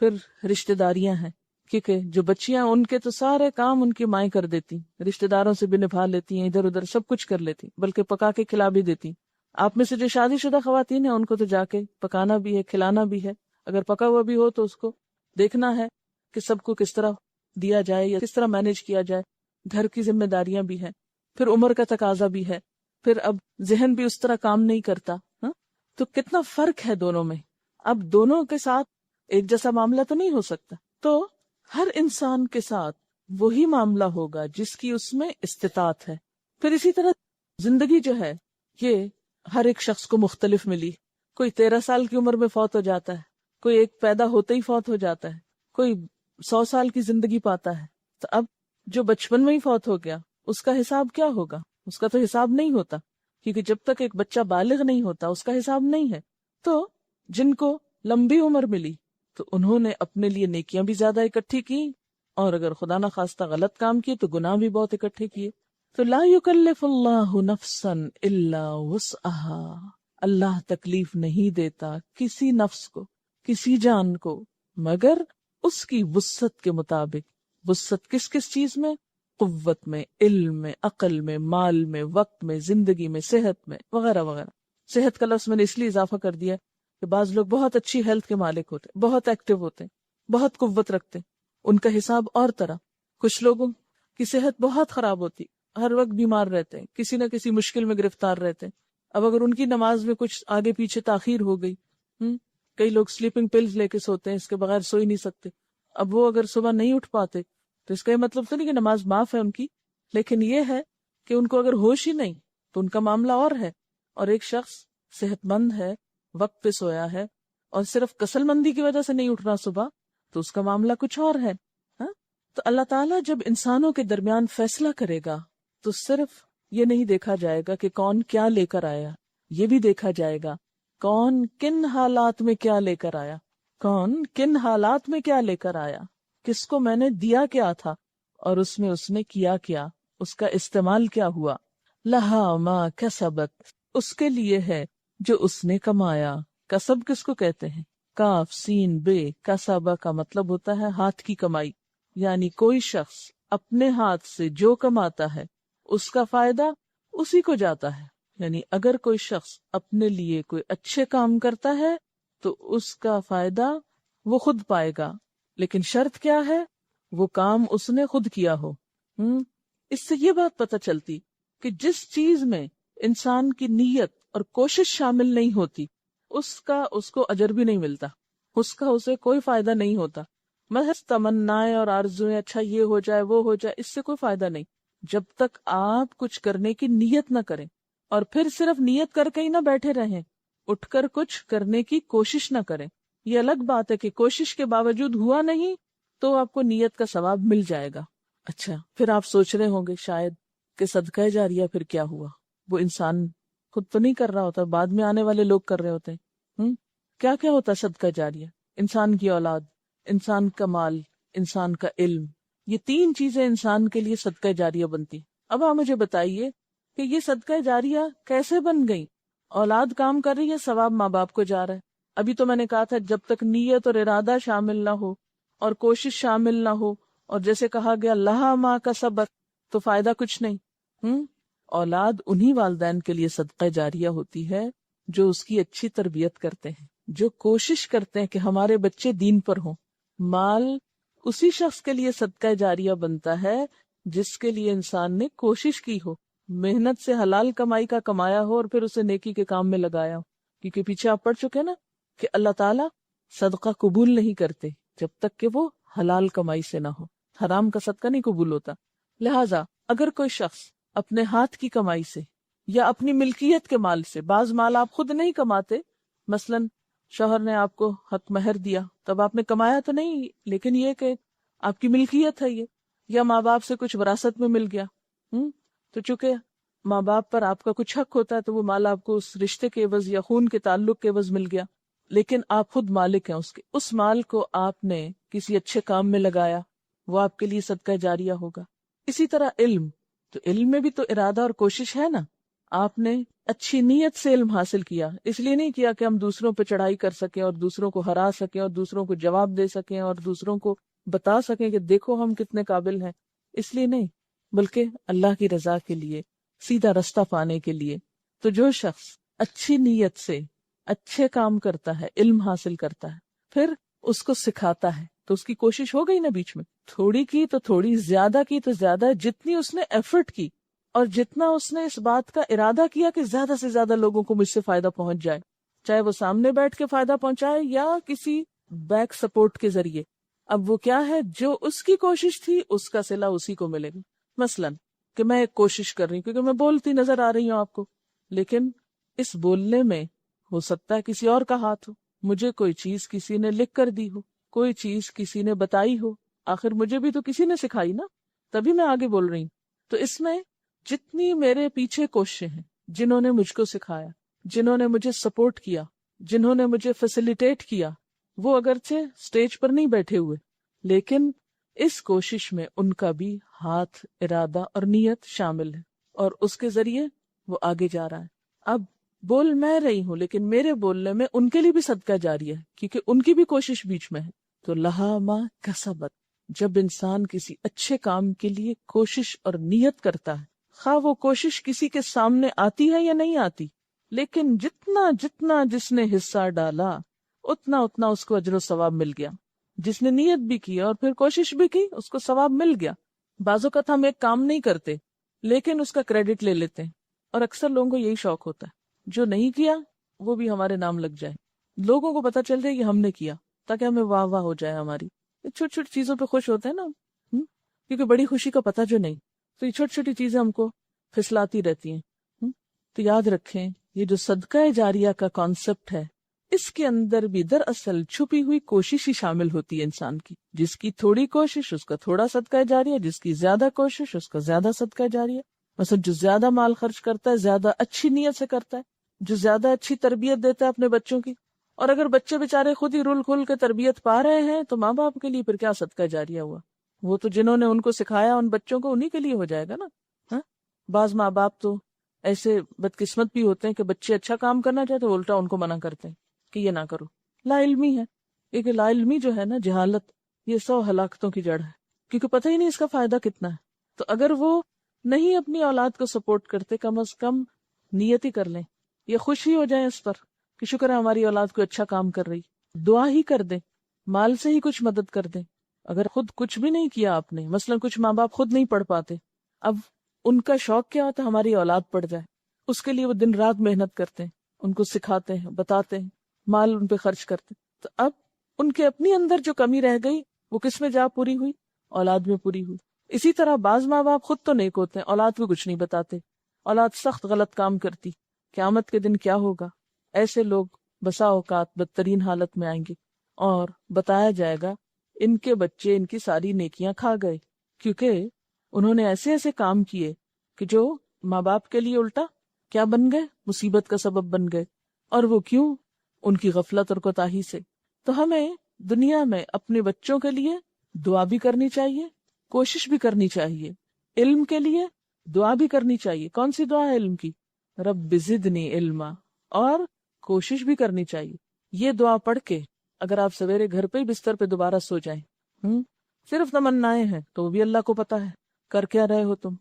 [SPEAKER 1] پھر رشتہ داریاں ہیں، کیونکہ جو بچیاں ان کے تو سارے کام ان کی مائیں کر دیتی، رشتہ داروں سے بھی نبھا لیتی ہیں، ادھر ادھر سب کچھ کر لیتی، بلکہ پکا کے کھلا بھی دیتی. آپ میں سے جو شادی شدہ خواتین ہیں ان کو تو جا کے پکانا بھی ہے، کھلانا بھی ہے، اگر پکا ہوا بھی ہو تو اس کو دیکھنا ہے کہ سب کو کس طرح دیا جائے یا کس طرح مینج کیا جائے. گھر کی ذمہ داریاں بھی ہیں، پھر عمر کا تقاضا بھی ہے، پھر اب ذہن بھی اس طرح کام نہیں کرتا. تو کتنا فرق ہے دونوں میں. اب دونوں کے ساتھ ایک جیسا معاملہ تو نہیں ہو سکتا. تو ہر انسان کے ساتھ وہی معاملہ ہوگا جس کی اس میں استطاعت ہے. پھر اسی طرح زندگی جو ہے یہ ہر ایک شخص کو مختلف ملی. کوئی 13 سال کی عمر میں فوت ہو جاتا ہے، کوئی ایک پیدا ہوتے ہی فوت ہو جاتا ہے، کوئی 100 سال کی زندگی پاتا ہے. تو اب جو بچپن میں ہی فوت ہو گیا اس کا حساب کیا ہوگا؟ اس کا تو حساب نہیں ہوتا، کیونکہ جب تک ایک بچہ بالغ نہیں ہوتا اس کا حساب نہیں ہے. تو جن کو لمبی عمر ملی تو انہوں نے اپنے لیے نیکیاں بھی زیادہ اکٹھی کی، اور اگر خدا نہ خواستہ غلط کام کیے تو گناہ بھی بہت اکٹھے کیے. تو لا یکلف اللہ نفسا الا وسعها، اللہ تکلیف نہیں دیتا کسی نفس کو، کسی جان کو، مگر اس کی وسعت کے مطابق. وسعت کس کس چیز میں؟ قوت میں، علم میں، عقل میں، مال میں، وقت میں، زندگی میں، صحت میں، وغیرہ وغیرہ. صحت کا لفظ میں نے اس لیے اضافہ کر دیا کہ بعض لوگ بہت اچھی ہیلتھ کے مالک ہوتے، بہت ایکٹیو ہوتے، بہت قوت رکھتے، ان کا حساب اور طرح. کچھ لوگوں کی صحت بہت خراب ہوتی، ہر وقت بیمار رہتے ہیں، کسی نہ کسی مشکل میں گرفتار رہتے ہیں. اب اگر ان کی نماز میں کچھ آگے پیچھے تاخیر ہو گئی، کئی لوگ سلیپنگ پلز لے کے سوتے ہیں، اس کے بغیر سو ہی نہیں سکتے. اب وہ اگر صبح نہیں اٹھ پاتے تو اس کا یہ مطلب تو نہیں کہ نماز معاف ہے ان کی، لیکن یہ ہے کہ ان کو اگر ہوش ہی نہیں تو ان کا معاملہ اور ہے. اور ایک شخص صحت مند ہے، وقت پہ سویا ہے، اور صرف کسل مندی کی وجہ سے نہیں اٹھ رہا صبح، تو اس کا معاملہ کچھ اور ہے. تو اللہ تعالیٰ جب انسانوں کے درمیان فیصلہ کرے گا تو صرف یہ نہیں دیکھا جائے گا کہ کون کیا لے کر آیا، یہ بھی دیکھا جائے گا کون کن حالات میں کیا لے کر آیا، کون کن حالات میں کیا لے کر آیا، کس کو میں نے دیا کیا تھا اور اس میں اس نے کیا کیا، اس کا استعمال کیا ہوا. لہا ما کسبت، اس کے لیے ہے جو اس نے کمایا. کسب کس کو کہتے ہیں؟ کاف سین بے، کسبہ کا مطلب ہوتا ہے ہاتھ کی کمائی. یعنی کوئی شخص اپنے ہاتھ سے جو کماتا ہے اس کا فائدہ اسی کو جاتا ہے. یعنی اگر کوئی شخص اپنے لیے کوئی اچھے کام کرتا ہے تو اس کا فائدہ وہ خود پائے گا، لیکن شرط کیا ہے؟ وہ کام اس نے خود کیا ہو. اس سے یہ بات پتہ چلتی کہ جس چیز میں انسان کی نیت اور کوشش شامل نہیں ہوتی اس کو اجر بھی نہیں ملتا، اس کا اسے کوئی فائدہ نہیں ہوتا. محض تمنائیں اور آرزویں، اچھا یہ ہو جائے وہ ہو جائے، اس سے کوئی فائدہ نہیں جب تک آپ کچھ کرنے کی نیت نہ کریں، اور پھر صرف نیت کر کے ہی نہ بیٹھے رہیں، اٹھ کر کچھ کرنے کی کوشش نہ کریں۔ یہ الگ بات ہے کہ کوشش کے باوجود ہوا نہیں تو آپ کو نیت کا ثواب مل جائے گا۔ اچھا، پھر آپ سوچ رہے ہوں گے شاید کہ صدقہ جاریہ پھر کیا ہوا؟ وہ انسان خود تو نہیں کر رہا ہوتا، بعد میں آنے والے لوگ کر رہے ہوتے ہیں۔ کیا کیا ہوتا ہے صدقہ جاریہ؟ انسان کی اولاد، انسان کا مال، انسان کا علم، یہ تین چیزیں انسان کے لیے صدقہ جاریہ بنتی۔ اب آپ مجھے بتائیے کہ یہ صدقہ جاریہ کیسے بن گئی؟ اولاد کام کر رہی ہے، ثواب ماں باپ کو جا رہا ہے۔ ابھی تو میں نے کہا تھا جب تک نیت اور ارادہ شامل نہ ہو اور کوشش شامل نہ ہو، اور جیسے کہا گیا لہا ما کسبت، تو فائدہ کچھ نہیں۔ اولاد انہی والدین کے لیے صدقہ جاریہ ہوتی ہے جو اس کی اچھی تربیت کرتے ہیں، جو کوشش کرتے ہیں کہ ہمارے بچے دین پر ہوں۔ مال اسی شخص کے لیے صدقہ جاریہ بنتا ہے جس کے لیے انسان نے کوشش کی ہو، محنت سے حلال کمائی کا کمایا ہو اور پھر اسے نیکی کے کام میں لگایا ہو۔ کیونکہ پیچھے آپ پڑھ چکے نا کہ اللہ تعالیٰ صدقہ قبول نہیں کرتے جب تک کہ وہ حلال کمائی سے نہ ہو، حرام کا صدقہ نہیں قبول ہوتا۔ لہٰذا اگر کوئی شخص اپنے ہاتھ کی کمائی سے یا اپنی ملکیت کے مال سے، بعض مال آپ خود نہیں کماتے، مثلاً شوہر نے آپ کو حق مہر دیا، تب آپ نے کمایا تو نہیں، لیکن یہ کہ آپ کی ملکیت ہے یہ، یا ماں باپ سے کچھ وراثت میں مل گیا، تو چونکہ ماں باپ پر آپ کا کچھ حق ہوتا ہے تو وہ مال آپ کو اس رشتے کے عوض یا خون کے تعلق کے عوض مل گیا، لیکن آپ خود مالک ہیں اس کے، اس مال کو آپ نے کسی اچھے کام میں لگایا، وہ آپ کے لیے صدقہ جاریہ ہوگا۔ اسی طرح علم، تو علم میں بھی تو ارادہ اور کوشش ہے نا، آپ نے اچھی نیت سے علم حاصل کیا، اس لیے نہیں کیا کہ ہم دوسروں پہ چڑھائی کر سکیں اور دوسروں کو ہرا سکیں اور دوسروں کو جواب دے سکیں اور دوسروں کو بتا سکیں کہ دیکھو ہم کتنے قابل ہیں، اس لیے نہیں، بلکہ اللہ کی رضا کے لیے، سیدھا رستہ پانے کے لیے۔ تو جو شخص اچھی نیت سے اچھے کام کرتا ہے، علم حاصل کرتا ہے، پھر اس کو سکھاتا ہے، تو اس کی کوشش ہو گئی نا، بیچ میں تھوڑی کی تو تھوڑی، زیادہ کی تو زیادہ، جتنی اس نے ایفرٹ کی اور جتنا اس نے اس بات کا ارادہ کیا کہ زیادہ سے زیادہ لوگوں کو مجھ سے فائدہ پہنچ جائے، چاہے وہ سامنے بیٹھ کے فائدہ پہنچائے یا کسی بیک سپورٹ کے ذریعے، اب وہ کیا ہے، جو اس کی کوشش تھی اس کا صلہ اسی کو ملے گا۔ مثلاً کہ میں ایک کوشش کر رہی ہوں کیونکہ میں بولتی نظر آ رہی ہوں آپ کو، لیکن اس بولنے میں ہو سکتا ہے کسی اور کا ہاتھ ہو، مجھے کوئی چیز کسی نے لکھ کر دی ہو، کوئی چیز کسی نے بتائی ہو، آخر مجھے بھی تو کسی نے سکھائی نا، تبھی میں آگے بول رہی ہوں۔ تو اس میں جتنی میرے پیچھے کوششیں ہیں، جنہوں نے مجھ کو سکھایا، جنہوں نے مجھے سپورٹ کیا، جنہوں نے مجھے فیسیلیٹیٹ کیا، وہ اگرچہ سٹیج پر نہیں بیٹھے ہوئے، لیکن اس کوشش میں ان کا بھی ہاتھ، ارادہ اور نیت شامل ہے، اور اس کے ذریعے وہ آگے جا رہا ہے۔ اب بول میں رہی ہوں، لیکن میرے بولنے میں ان کے لیے بھی صدقہ جاری ہے، کیونکہ ان کی بھی کوشش بیچ میں ہے۔ تو لہا ما کسبت، جب انسان کسی اچھے کام کے لیے کوشش اور نیت کرتا ہے، خواہ وہ کوشش کسی کے سامنے آتی ہے یا نہیں آتی، لیکن جتنا جتنا جس نے حصہ ڈالا اتنا اتنا اس کو اجر و ثواب مل گیا۔ جس نے نیت بھی کی اور پھر کوشش بھی کی، اس کو ثواب مل گیا۔ بعض اوقات ہم ایک کام نہیں کرتے لیکن اس کا کریڈٹ لے لیتے ہیں، اور اکثر لوگوں کو یہی شوق ہوتا ہے جو نہیں کیا وہ بھی ہمارے نام لگ جائے، لوگوں کو پتہ چل جائے کہ ہم نے کیا، تاکہ ہمیں واہ واہ ہو جائے ہماری۔ چھوٹی چھوٹی چیزوں پہ خوش ہوتے ہیں نا کیونکہ بڑی خوشی کا پتہ جو نہیں، تو یہ چھوٹی چھوٹی چیزیں ہم کو پھسلاتی رہتی ہیں۔ تو یاد رکھیں، یہ جو صدقہ جاریہ کا کانسیپٹ ہے، اس کے اندر بھی دراصل چھپی ہوئی کوشش ہی شامل ہوتی ہے انسان کی۔ جس کی تھوڑی کوشش اس کا تھوڑا صدقہ جاریہ، جس کی زیادہ کوشش اس کا زیادہ صدقہ جاریہ۔ مثلا جو زیادہ مال خرچ کرتا ہے، زیادہ اچھی نیت سے کرتا ہے، جو زیادہ اچھی تربیت دیتا ہے اپنے بچوں کی، اور اگر بچے بےچارے خود ہی رول کھول کے تربیت پا رہے ہیں تو ماں باپ کے لیے پھر کیا صدقہ جاریہ ہوا؟ وہ تو جنہوں نے ان کو سکھایا ان بچوں کو، انہی کے لیے ہو جائے گا نا۔ بعض ماں باپ تو ایسے بدقسمت بھی ہوتے ہیں کہ بچے اچھا کام کرنا چاہتے ہیں، الٹا ان کو منع کرتے ہیں کہ یہ نہ کرو۔ لا علمی ہے، کیونکہ لا علمی جو ہے نا، جہالت، یہ 100 ہلاکتوں کی جڑ ہے، کیونکہ پتہ ہی نہیں اس کا فائدہ کتنا ہے۔ تو اگر وہ نہیں اپنی اولاد کو سپورٹ کرتے، کم از کم نیت ہی کر لیں، یہ خوشی ہو جائیں اس پر کہ شکر ہے ہماری اولاد کو اچھا کام کر رہی، دعا ہی کر دیں، مال سے ہی کچھ مدد کر دیں۔ اگر خود کچھ بھی نہیں کیا آپ نے، مثلا کچھ ماں باپ خود نہیں پڑھ پاتے، اب ان کا شوق کیا ہوتا ہے ہماری اولاد پڑھ جائے، اس کے لیے وہ دن رات محنت کرتے ہیں، ان کو سکھاتے ہیں، بتاتے ہیں، مال ان پہ خرچ کرتے ہیں۔ تو اب ان کے اپنی اندر جو کمی رہ گئی وہ کس میں جا پوری ہوئی؟ اولاد میں پوری ہوئی۔ اسی طرح بعض ماں باپ خود تو نیک ہوتے ہیں، اولاد کو کچھ نہیں بتاتے، اولاد سخت غلط کام کرتی، قیامت کے دن کیا ہوگا؟ ایسے لوگ بسا اوقات بدترین حالت میں آئیں گے، اور بتایا جائے گا ان کے بچے ان کی ساری نیکیاں کھا گئے، کیونکہ انہوں نے ایسے ایسے کام کیے کہ جو ماں باپ کے لیے الٹا کیا بن گئے؟ مصیبت کا سبب بن گئے۔ اور وہ کیوں؟ ان کی غفلت اور کوتاہی سے۔ تو ہمیں دنیا میں اپنے بچوں کے لیے دعا بھی کرنی چاہیے، کوشش بھی کرنی چاہیے، علم کے لیے دعا بھی کرنی چاہیے۔ کون سی دعا ہے علم کی؟ رب زدنی علما۔ اور کوشش بھی کرنی چاہیے۔ یہ دعا پڑھ کے اگر آپ سویرے گھر پہ ہی بستر پہ دوبارہ سو جائیں، صرف تمنائیں ہیں تو وہ بھی اللہ کو پتا ہے کر کیا رہے ہو تم۔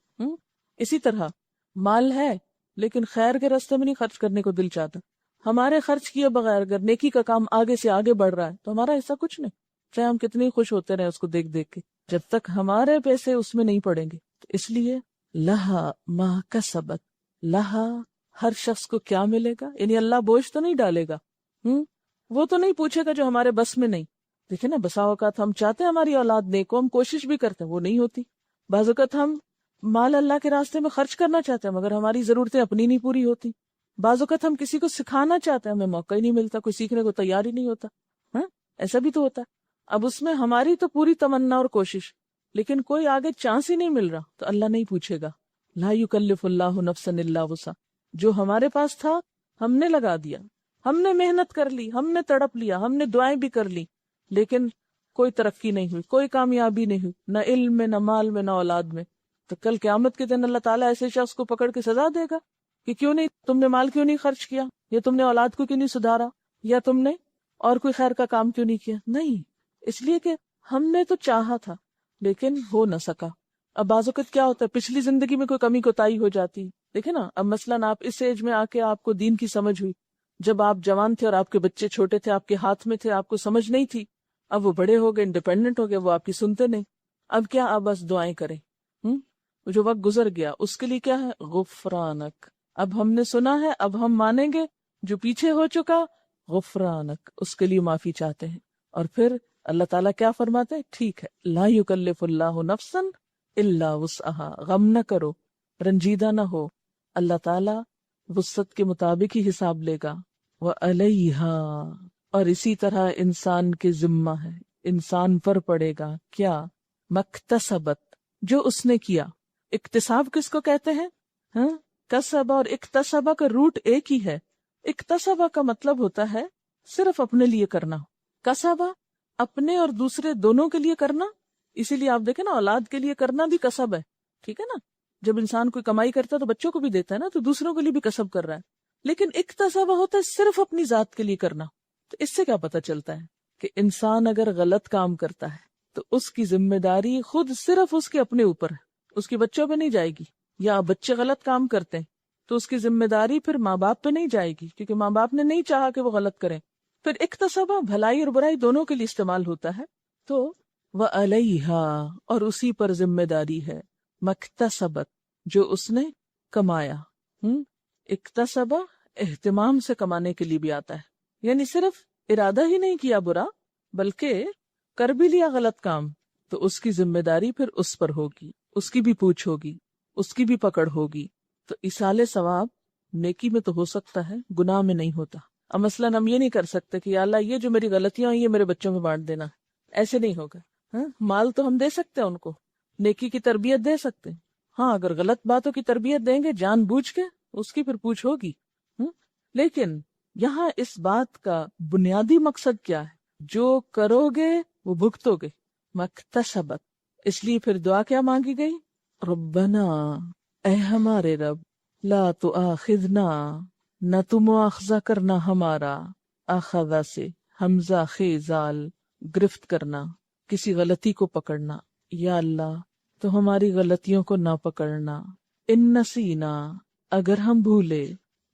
[SPEAKER 1] اسی طرح مال ہے لیکن خیر کے راستے میں نہیں خرچ کرنے کو دل چاہتا، ہمارے خرچ کیے بغیر اگر نیکی کا کام آگے سے آگے بڑھ رہا ہے تو ہمارا ایسا کچھ نہیں، چاہے ہم کتنی خوش ہوتے رہے اس کو دیکھ دیکھ کے، جب تک ہمارے پیسے اس میں نہیں پڑیں گے۔ تو اس لیے لہا ما کسبت، لہا ہر شخص کو کیا ملے گا، یعنی اللہ بوجھ تو نہیں ڈالے گا، وہ تو نہیں پوچھے گا جو ہمارے بس میں نہیں۔ دیکھیں نا، بسا اوقات ہم چاہتے ہیں ہماری اولاد نیک ہو، ہم کوشش بھی کرتے ہیں، وہ نہیں ہوتی۔ بعض اوقات ہم مال اللہ کے راستے میں خرچ کرنا چاہتے ہیں مگر ہماری ضرورتیں اپنی نہیں پوری ہوتی۔ بعض اوقات ہم کسی کو سکھانا چاہتے ہیں، ہمیں موقع ہی نہیں ملتا، کوئی سیکھنے کو تیار ہی نہیں ہوتا۔ ایسا بھی تو ہوتا ہے۔ اب اس میں ہماری تو پوری تمنا اور کوشش، لیکن کوئی آگے چانس ہی نہیں مل رہا تو اللہ نہیں پوچھے گا۔ لا یکلف اللہ نفسا الا وسعها، جو ہمارے پاس تھا ہم نے لگا دیا، ہم نے محنت کر لی، ہم نے تڑپ لیا، ہم نے دعائیں بھی کر لی، لیکن کوئی ترقی نہیں ہوئی، کوئی کامیابی نہیں ہوئی، نہ علم میں، نہ مال میں، نہ اولاد میں۔ تو کل قیامت کے دن اللہ تعالیٰ ایسے شخص کو پکڑ کے سزا دے گا کہ کیوں نہیں تم نے مال کیوں نہیں خرچ کیا، یا تم نے اولاد کو کیوں نہیں سدھارا، یا تم نے اور کوئی خیر کا کام کیوں نہیں کیا؟ نہیں، اس لیے کہ ہم نے تو چاہا تھا لیکن ہو نہ سکا۔ اب بعض اوقات کیا ہوتا ہے، پچھلی زندگی میں کوئی کمی کوتاہی ہو جاتی، دیکھیں نا، اب مثلاً آپ اس ایج میں آ کے آپ کو دین کی سمجھ ہوئی، جب آپ جوان تھے اور آپ کے بچے چھوٹے تھے، آپ کے ہاتھ میں تھے، آپ کو سمجھ نہیں تھی، اب وہ بڑے ہو گئے، انڈیپینڈنٹ ہو گئے، وہ آپ کی سنتے نہیں، اب کیا، اب بس دعائیں کریں۔ جو وقت گزر گیا اس کے لیے کیا ہے؟ غفرانک، اب ہم نے سنا ہے، اب ہم مانیں گے، جو پیچھے ہو چکا غفرانک، اس کے لیے معافی چاہتے ہیں۔ اور پھر اللہ تعالیٰ کیا فرماتے ہیں؟ ٹھیک ہے، لا یکلف اللہ نفسا الا وسعها، غم نہ کرو، رنجیدہ نہ ہو، اللہ تعالیٰ وسعت کے مطابق ہی حساب لے گا۔ وعلیہا، اور اسی طرح انسان کے ذمہ ہے، انسان پر پڑے گا کیا؟ مکتسبت، جو اس نے کیا۔ اکتساب کس کو کہتے ہیں؟ کسبہ اور اکتسبہ کا روٹ ایک ہی ہے۔ اکتسبہ کا مطلب ہوتا ہے صرف اپنے لیے کرنا، کسبہ اپنے اور دوسرے دونوں کے لیے کرنا۔ اسی لیے آپ دیکھیں نا، اولاد کے لیے کرنا بھی کسب ہے، ٹھیک ہے نا، جب انسان کوئی کمائی کرتا ہے تو بچوں کو بھی دیتا ہے نا، تو دوسروں کے لیے بھی کسب کر رہا ہے۔ لیکن اکتسبہ ہوتا ہے صرف اپنی ذات کے لیے کرنا۔ تو اس سے کیا پتہ چلتا ہے کہ انسان اگر غلط کام کرتا ہے تو اس کی ذمہ داری خود صرف اس کے اپنے اوپر ہے، اس کے بچوں پہ نہیں جائے گی۔ یا بچے غلط کام کرتے ہیں تو اس کی ذمہ داری پھر ماں باپ پہ نہیں جائے گی، کیونکہ ماں باپ نے نہیں چاہا کہ وہ غلط کریں۔ پھر اکتسبہ بھلائی اور برائی دونوں کے لیے استعمال ہوتا ہے۔ تو وَعَلَيْهَا، اور اسی پر ذمہ داری ہے، مکتسبت، جو اس نے کمایا۔ اکتسبہ اہتمام سے کمانے کے لیے بھی آتا ہے، یعنی صرف ارادہ ہی نہیں کیا برا، بلکہ کر بھی لیا غلط کام، تو اس کی ذمہ داری پھر اس پر ہوگی، اس کی بھی پوچھ ہوگی، اس کی بھی پکڑ ہوگی۔ تو ایصال ثواب نیکی میں تو ہو سکتا ہے، گناہ میں نہیں ہوتا۔ اب مثلاً ہم یہ نہیں کر سکتے کہ یا اللہ یہ جو میری غلطیاں ہیں یہ میرے بچوں میں بانٹ دینا، ایسے نہیں ہوگا۔ مال تو ہم دے سکتے ہیں ان کو، نیکی کی تربیت دے سکتے ہیں، ہاں اگر غلط باتوں کی تربیت دیں گے جان بوجھ کے، اس کی پھر پوچھ ہوگی۔ لیکن یہاں اس بات کا بنیادی مقصد کیا ہے؟ جو کرو گے وہ بھگتو گے، مکتسبت۔ اس لیے پھر دعا کیا مانگی گئی؟ ربنا، اے ہمارے رب، لا تؤاخذنا، نہ تو مواخذہ کرنا ہمارا، آخذہ سے حمزہ خیزال، گرفت کرنا، کسی غلطی کو پکڑنا، یا اللہ تو ہماری غلطیوں کو نہ پکڑنا۔ ان نسینا، اگر ہم بھولے،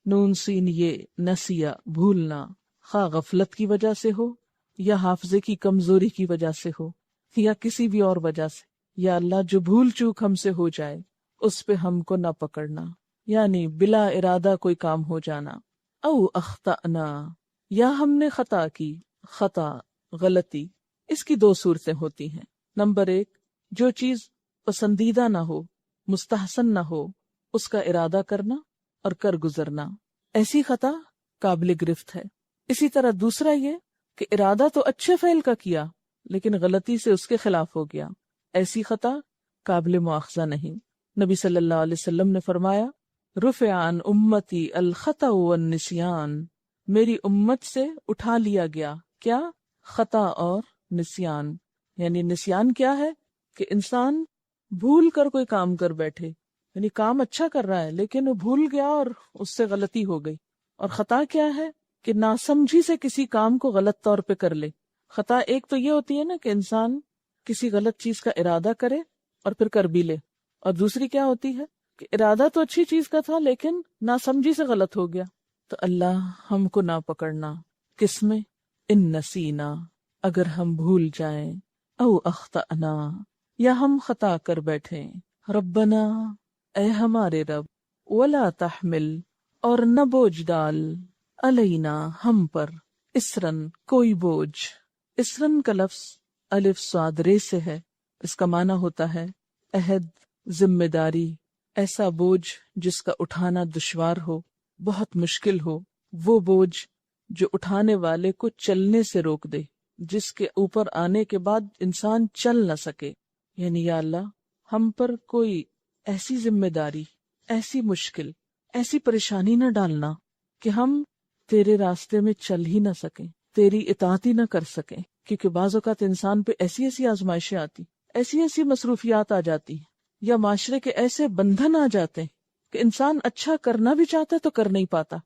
[SPEAKER 1] نون سین یہ نسیہ بھولنا، خواہ غفلت کی وجہ سے ہو یا حافظے کی کمزوری کی وجہ سے ہو یا کسی بھی اور وجہ سے، یا اللہ جو بھول چوک ہم سے ہو جائے اس پہ ہم کو نہ پکڑنا، یعنی بلا ارادہ کوئی کام ہو جانا۔ او اخطأنا، یا ہم نے خطا کی، خطا غلطی، اس کی 2 صورتیں ہوتی ہیں. نمبر 1، جو چیز پسندیدہ نہ ہو، مستحسن نہ ہو، اس کا ارادہ کرنا اور کر گزرنا، ایسی خطا قابل گرفت ہے. اسی طرح دوسرا یہ کہ ارادہ تو اچھے فعل کا کیا لیکن غلطی سے اس کے خلاف ہو گیا، ایسی خطا قابل مواخذہ نہیں. نبی صلی اللہ علیہ وسلم نے فرمایا، رفع عن امتی الخطأ والنسیان، میری امت سے اٹھا لیا گیا کیا؟ خطا اور نسیان. یعنی نسیان کیا ہے کہ انسان بھول کر کوئی کام کر بیٹھے، یعنی کام اچھا کر رہا ہے لیکن وہ بھول گیا اور اس سے غلطی ہو گئی. اور خطا کیا ہے کہ ناسمجھی سے کسی کام کو غلط طور پہ کر لے. خطا ایک تو یہ ہوتی ہے نا کہ انسان کسی غلط چیز کا ارادہ کرے اور پھر کر بھی لے، اور دوسری کیا ہوتی ہے کہ ارادہ تو اچھی چیز کا تھا لیکن ناسمجھی سے غلط ہو گیا. تو اللہ ہم کو نہ پکڑنا کس میں؟ ان نسینا، اگر ہم بھول جائیں، او اخطأنا، یا ہم خطا کر بیٹھیں، ربنا، اے ہمارے رب، ولا تحمل، اور نہ بوجھ ڈال، علینا، ہم پر، اسرن، کوئی بوجھ. اسرن کا لفظ الف صاد رے سے ہے. اس کا معنی ہوتا ہے عہد، ذمہ داری، ایسا بوجھ جس کا اٹھانا دشوار ہو، بہت مشکل ہو، وہ بوجھ جو اٹھانے والے کو چلنے سے روک دے، جس کے اوپر آنے کے بعد انسان چل نہ سکے. یعنی یا اللہ ہم پر کوئی ایسی ذمہ داری، ایسی مشکل، ایسی پریشانی نہ ڈالنا کہ ہم تیرے راستے میں چل ہی نہ سکیں، تیری اطاعت ہی نہ کر سکیں. کیونکہ بعض اوقات انسان پہ ایسی ایسی آزمائشیں آتی، ایسی ایسی مصروفیات آ جاتی ہیں، یا معاشرے کے ایسے بندھن آ جاتے ہیں کہ انسان اچھا کرنا بھی چاہتا ہے تو کر نہیں پاتا.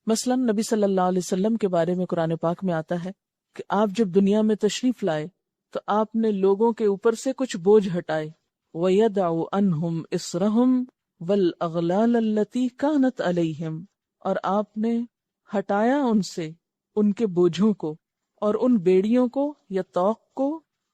[SPEAKER 1] مثلا نبی صلی اللہ علیہ وسلم کے بارے میں قرآن پاک میں آتا ہے کہ آپ جب دنیا میں تشریف لائے تو آپ نے لوگوں کے اوپر سے کچھ بوجھ ہٹائے. وَيَدَعُ عَنْهُمْ إِصْرَهُمْ وَالْأَغْلَالَ الَّتِي كَانَتْ عَلَيْهِمْ، اور آپ نے ہٹایا ان سے ان کے بوجھوں کو اور ان بیڑیوں کو یا طوق کو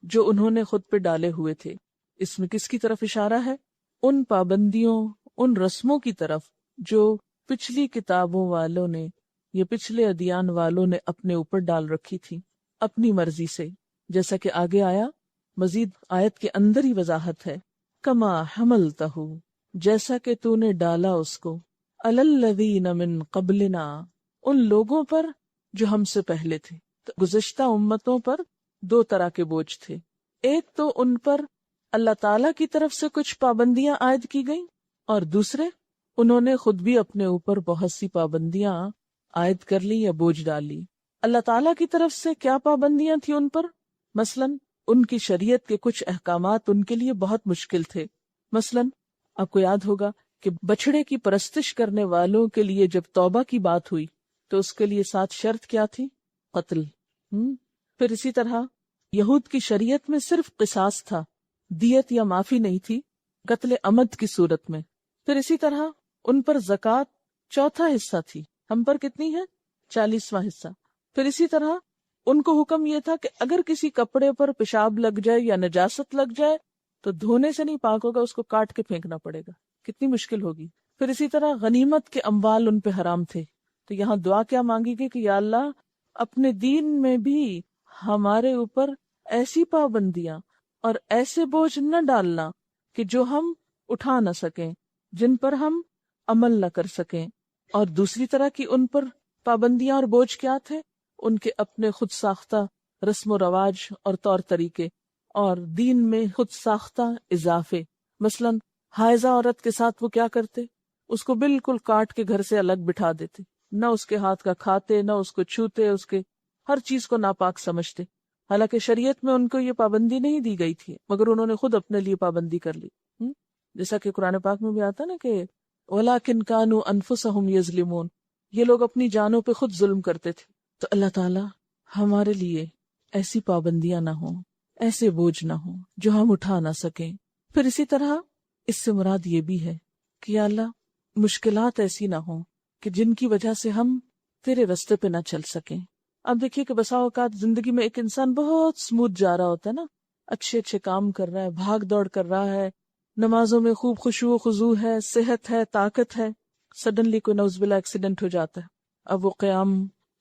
[SPEAKER 1] جو انہوں نے خود پہ ڈالے ہوئے تھے. اس میں کس کی طرف اشارہ ہے؟ ان پابندیوں، ان رسموں کی طرف جو پچھلی کتابوں والوں نے یا پچھلے ادیان والوں نے اپنے اوپر ڈال رکھی تھی اپنی مرضی سے. جیسا کہ آگے آیا، مزید آیت کے اندر ہی وضاحت ہے، کما حملتہ، جیسا کہ تو نے ڈالا اس کو، علی الذین من قبلنا، ان لوگوں پر جو ہم سے پہلے تھے. تو گزشتہ امتوں پر 2 طرح کے بوجھ تھے. ایک تو ان پر اللہ تعالیٰ کی طرف سے کچھ پابندیاں عائد کی گئیں، اور دوسرے انہوں نے خود بھی اپنے اوپر بہت سی پابندیاں عائد کر لی یا بوجھ ڈالی. اللہ تعالیٰ کی طرف سے کیا پابندیاں تھیں ان پر؟ مثلاً ان کی شریعت کے کچھ احکامات ان کے لیے بہت مشکل تھے. مثلاً آپ کو یاد ہوگا کہ بچھڑے کی پرستش کرنے والوں کے لیے جب توبہ کی بات ہوئی تو اس کے لیے 7 شرط کیا تھی؟ قتل. پھر اسی طرح یہود کی شریعت میں صرف قصاص تھا، دیت یا معافی نہیں تھی قتل عمد کی صورت میں. پھر اسی طرح ان پر زکوٰۃ 4 حصہ تھی، ہم پر کتنی ہے؟ 40واں حصہ. پھر اسی طرح ان کو حکم یہ تھا کہ اگر کسی کپڑے پر پیشاب لگ جائے یا نجاست لگ جائے تو دھونے سے نہیں پاک ہوگا، اس کو کاٹ کے پھینکنا پڑے گا. کتنی مشکل ہوگی. پھر اسی طرح غنیمت کے اموال ان پہ حرام تھے. تو یہاں دعا کیا مانگی گئی کہ یا اللہ اپنے دین میں بھی ہمارے اوپر ایسی پابندیاں اور ایسے بوجھ نہ ڈالنا کہ جو ہم اٹھا نہ سکیں، جن پر ہم عمل نہ کر سکیں. اور دوسری طرح کی ان پر پابندیاں اور بوجھ کیا تھے؟ ان کے اپنے خود ساختہ رسم و رواج اور طور طریقے، اور دین میں خود ساختہ اضافے. مثلا حائضہ عورت کے ساتھ وہ کیا کرتے؟ اس کو بالکل کاٹ کے گھر سے الگ بٹھا دیتے، نہ اس کے ہاتھ کا کھاتے، نہ اس کو چھوتے، اس کے ہر چیز کو ناپاک سمجھتے. حالانکہ شریعت میں ان کو یہ پابندی نہیں دی گئی تھی مگر انہوں نے خود اپنے لیے پابندی کر لی. جیسا کہ قرآن پاک میں بھی آتا نا کہ وَلَٰكِنْ كَانُوا أَنفُسَهُمْ يَظْلِمُونَ، یہ لوگ اپنی جانوں پہ خود ظلم کرتے تھے. تو اللہ تعالیٰ ہمارے لیے ایسی پابندیاں نہ ہوں، ایسے بوجھ نہ ہوں جو ہم اٹھا نہ سکیں. پھر اسی طرح اس سے مراد یہ بھی ہے کہ یا اللہ مشکلات ایسی نہ ہوں کہ جن کی وجہ سے ہم تیرے رستے پہ نہ چل سکیں. اب دیکھیے کہ بسا اوقات زندگی میں ایک انسان بہت سموتھ جا رہا ہوتا ہے نا، اچھے اچھے کام کر رہا ہے، بھاگ دوڑ کر رہا ہے، نمازوں میں خوب خشوع و خضوع ہے، صحت ہے، طاقت ہے، سڈنلی کوئی نعوذ باللہ ایکسیڈنٹ ہو جاتا ہے. اب وہ قیام،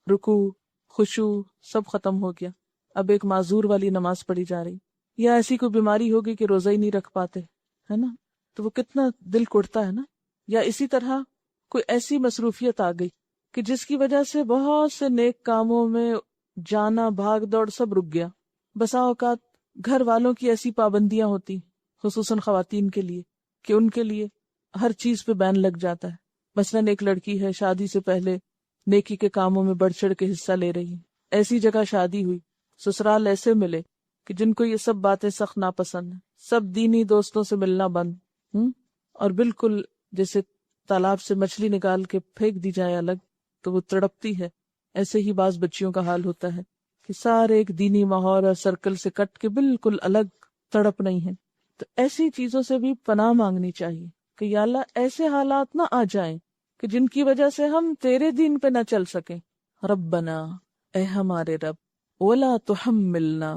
[SPEAKER 1] رکوع، خشوع سب ختم ہو گیا. اب ایک معذور والی نماز پڑھی جا رہی، یا ایسی کوئی بیماری ہوگی کہ روزہ ہی نہیں رکھ پاتے، ہے نا، تو وہ کتنا دل کڑتا ہے نا. یا اسی طرح کوئی ایسی مصروفیت آ گئی کہ جس کی وجہ سے بہت سے نیک کاموں میں جانا بھاگ دوڑ سب رک گیا. بسا اوقات گھر والوں کی ایسی پابندیاں ہوتی، خصوصاً خواتین کے لیے، کہ ان کے لیے ہر چیز پہ بین لگ جاتا ہے. مثلاً ایک لڑکی ہے، شادی سے پہلے نیکی کے کاموں میں بڑھ چڑھ کے حصہ لے رہی ہے، ایسی جگہ شادی ہوئی، سسرال ایسے ملے کہ جن کو یہ سب باتیں سخت ناپسند ہیں، سب دینی دوستوں سے ملنا بند، اور بالکل جیسے تالاب سے مچھلی نکال کے پھینک دی جائے الگ تو وہ تڑپتی ہے. ایسے ہی بعض بچیوں کا حال ہوتا ہے کہ سارے ایک دینی ماحول اور سرکل سے کٹ کے بالکل الگ تڑپ نہیں ہے. تو ایسی چیزوں سے بھی پناہ مانگنی چاہیے کہ یا اللہ ایسے حالات نہ آ جائیں کہ جن کی وجہ سے ہم تیرے دین پہ نہ چل سکیں. ربنا، اے ہمارے رب، ولا تحملنا،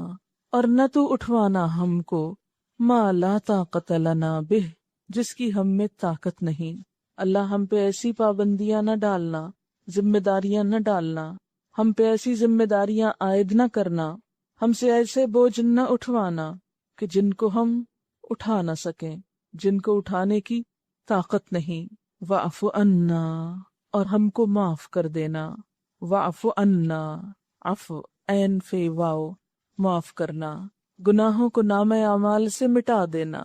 [SPEAKER 1] اور نہ تو اٹھوانا ہم کو، ما لا طاقت لنا بہ، جس کی ہم میں طاقت نہیں. اللہ ہم پہ ایسی پابندیاں نہ ڈالنا، ذمہ داریاں نہ ڈالنا، ہم پہ ایسی ذمہ داریاں عائد نہ کرنا، ہم سے ایسے بوجھ نہ اٹھوانا کہ جن کو ہم اٹھا نہ سکیں، جن کو اٹھانے کی طاقت نہیں. واعف عنا، اور ہم کو معاف کر دینا. واعف عنا، عفو عین فے واو، معاف کرنا، گناہوں کو نام اعمال سے مٹا دینا.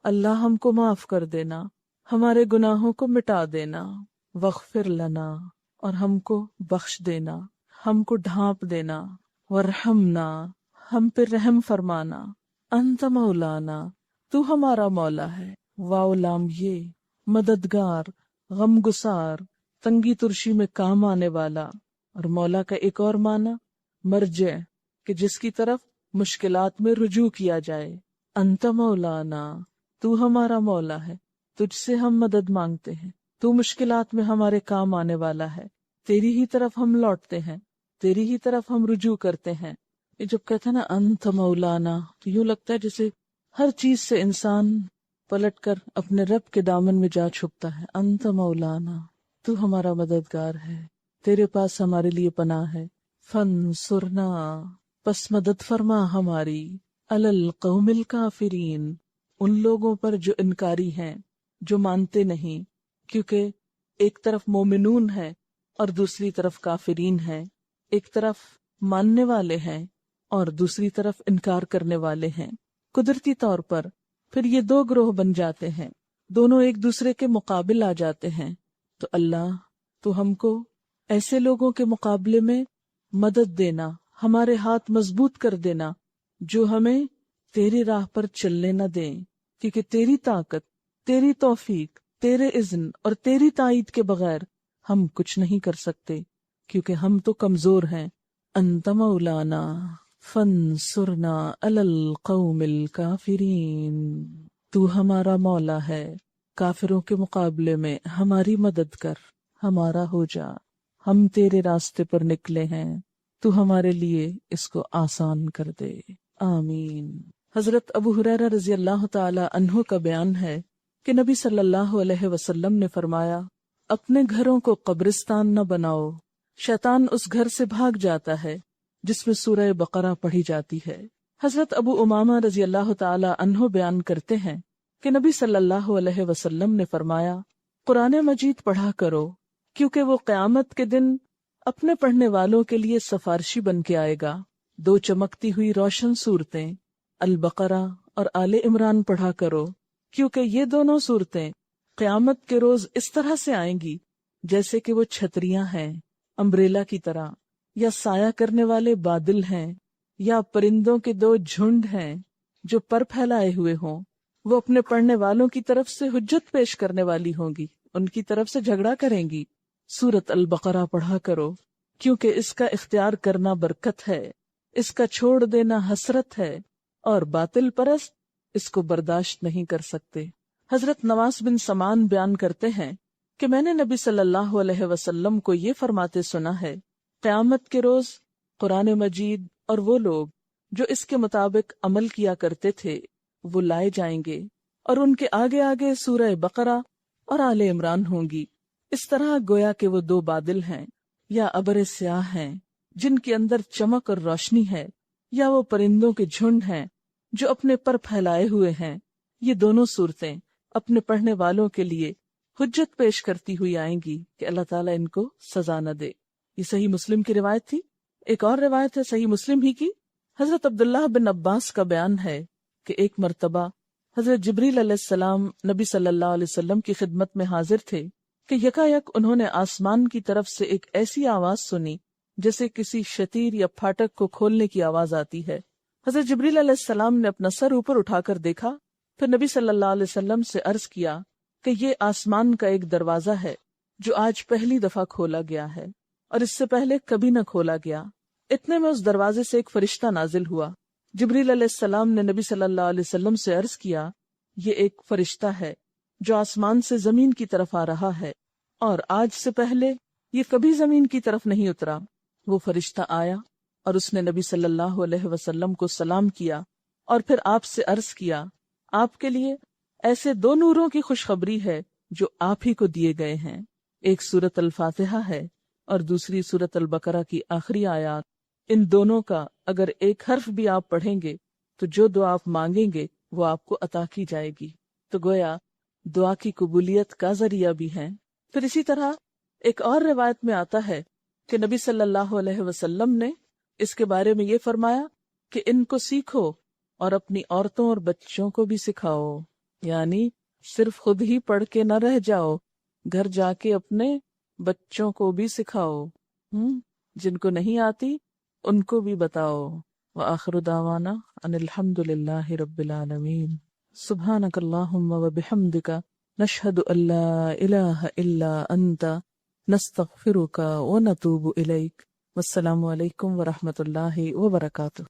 [SPEAKER 1] اللہ ہم کو معاف کر دینا، ہمارے گناہوں کو مٹا دینا. وغفر لنا، اور ہم کو بخش دینا، ہم کو ڈھانپ دینا. ورحمنا، ہم پہ رحم فرمانا. انت مولانا، تو ہمارا مولا ہے. واو لام یہ، مددگار، غم گسار، تنگی ترشی میں کام آنے والا. اور مولا کا ایک اور معنی مرجع، کہ جس کی طرف مشکلات میں رجوع کیا جائے. انت مولانا، تو ہمارا مولا ہے، تجھ سے ہم مدد مانگتے ہیں، تو مشکلات میں ہمارے کام آنے والا ہے، تیری ہی طرف ہم لوٹتے ہیں، تیری ہی طرف ہم رجوع کرتے ہیں. یہ جب کہتے ہیں نا انت مولانا، تو یوں لگتا ہے جیسے ہر چیز سے انسان پلٹ کر اپنے رب کے دامن میں جا چھپتا ہے. انت مولانا، تو ہمارا مددگار ہے، تیرے پاس ہمارے لیے پناہ ہے. فانصرنا، پس مدد فرما ہماری، علی القوم الکافرین، ان لوگوں پر جو انکاری ہیں، جو مانتے نہیں. کیونکہ ایک طرف مومنون ہے اور دوسری طرف کافرین ہے، ایک طرف ماننے والے ہیں اور دوسری طرف انکار کرنے والے ہیں. قدرتی طور پر پھر یہ دو گروہ بن جاتے ہیں، دونوں ایک دوسرے کے مقابل آ جاتے ہیں. تو اللہ تو ہم کو ایسے لوگوں کے مقابلے میں مدد دینا، ہمارے ہاتھ مضبوط کر دینا جو ہمیں تیری راہ پر چلنے نہ دیں، کیونکہ تیری طاقت، تیری توفیق، تیرے اذن اور تیری تائید کے بغیر ہم کچھ نہیں کر سکتے، کیونکہ ہم تو کمزور ہیں. انت مولانا فانصرنا علی القوم الکافرین، تو ہمارا مولا ہے، کافروں کے مقابلے میں ہماری مدد کر، ہمارا ہو جا، ہم تیرے راستے پر نکلے ہیں، تو ہمارے لیے اس کو آسان کر دے. آمین. حضرت ابو ہریرہ رضی اللہ تعالی عنہ کا بیان ہے کہ نبی صلی اللہ علیہ وسلم نے فرمایا، اپنے گھروں کو قبرستان نہ بناؤ، شیطان اس گھر سے بھاگ جاتا ہے جس میں سورہ بقرہ پڑھی جاتی ہے. حضرت ابو امامہ رضی اللہ تعالی عنہ بیان کرتے ہیں کہ نبی صلی اللہ علیہ وسلم نے فرمایا، قرآن مجید پڑھا کرو، کیونکہ وہ قیامت کے دن اپنے پڑھنے والوں کے لیے سفارشی بن کے آئے گا. دو چمکتی ہوئی روشن صورتیں البقرہ اور آل عمران پڑھا کرو، کیونکہ یہ دونوں صورتیں قیامت کے روز اس طرح سے آئیں گی جیسے کہ وہ چھتریاں ہیں، امبریلا کی طرح، یا سایہ کرنے والے بادل ہیں، یا پرندوں کے دو جھنڈ ہیں جو پر پھیلائے ہوئے ہوں. وہ اپنے پڑھنے والوں کی طرف سے حجت پیش کرنے والی ہوں گی، ان کی طرف سے جھگڑا کریں گی. سورت البقرہ پڑھا کرو، کیونکہ اس کا اختیار کرنا برکت ہے، اس کا چھوڑ دینا حسرت ہے، اور باطل پرست اس کو برداشت نہیں کر سکتے. حضرت نواس بن سمان بیان کرتے ہیں کہ میں نے نبی صلی اللہ علیہ وسلم کو یہ فرماتے سنا ہے، قیامت کے روز قرآن مجید اور وہ لوگ جو اس کے مطابق عمل کیا کرتے تھے وہ لائے جائیں گے، اور ان کے آگے آگے سورہ بقرہ اور آل عمران ہوں گی، اس طرح گویا کہ وہ دو بادل ہیں یا ابر سیاہ ہیں جن کے اندر چمک اور روشنی ہے، یا وہ پرندوں کے جھنڈ ہیں جو اپنے پر پھیلائے ہوئے ہیں، یہ دونوں صورتیں اپنے پڑھنے والوں کے لیے حجت پیش کرتی ہوئی آئیں گی کہ اللہ تعالیٰ ان کو سزا نہ دے۔ یہ صحیح مسلم کی روایت تھی۔ ایک اور روایت ہے صحیح مسلم ہی کی، حضرت عبداللہ بن عباس کا بیان ہے کہ ایک مرتبہ حضرت جبریل علیہ السلام نبی صلی اللہ علیہ وسلم کی خدمت میں حاضر تھے کہ یکایک انہوں نے آسمان کی طرف سے ایک ایسی آواز سنی جیسے کسی شتیر یا پھاٹک کو کھولنے کی آواز آتی ہے۔ حضرت جبریل علیہ السلام نے اپنا سر اوپر اٹھا کر دیکھا، پھر نبی صلی اللہ علیہ وسلم سے عرض کیا کہ یہ آسمان کا ایک دروازہ ہے جو آج پہلی دفعہ کھولا گیا ہے اور اس سے پہلے کبھی نہ کھولا گیا۔ اتنے میں اس دروازے سے ایک فرشتہ نازل ہوا۔ جبریل علیہ السلام نے نبی صلی اللہ علیہ وسلم سے عرض کیا، یہ ایک فرشتہ ہے جو آسمان سے زمین کی طرف آ رہا ہے اور آج سے پہلے یہ کبھی زمین کی طرف نہیں اترا۔ وہ فرشتہ آیا اور اس نے نبی صلی اللہ علیہ وسلم کو سلام کیا اور پھر آپ سے عرض کیا، آپ کے لیے ایسے دو نوروں کی خوشخبری ہے جو آپ ہی کو دیے گئے ہیں، ایک سورۃ الفاتحہ ہے اور دوسری سورۃ البقرہ کی آخری آیات۔ ان دونوں کا اگر ایک حرف بھی آپ پڑھیں گے تو جو دعا آپ مانگیں گے وہ آپ کو عطا کی جائے گی، تو گویا دعا کی قبولیت کا ذریعہ بھی ہیں۔ پھر اسی طرح ایک اور روایت میں آتا ہے کہ نبی صلی اللہ علیہ وسلم نے اس کے بارے میں یہ فرمایا کہ ان کو سیکھو اور اپنی عورتوں اور بچوں کو بھی سکھاؤ، یعنی صرف خود ہی پڑھ کے نہ رہ جاؤ، گھر جا کے اپنے بچوں کو بھی سکھاؤ، جن کو نہیں آتی ان کو بھی بتاؤ۔ وآخر دعوانا ان الحمد للہ رب العالمین۔ سبحانک اللہم وبحمدک نشہد ان لا الہ الا انت نستغفرک ونتوب الیک۔ والسلام علیکم ورحمۃ اللہ وبرکاتہ۔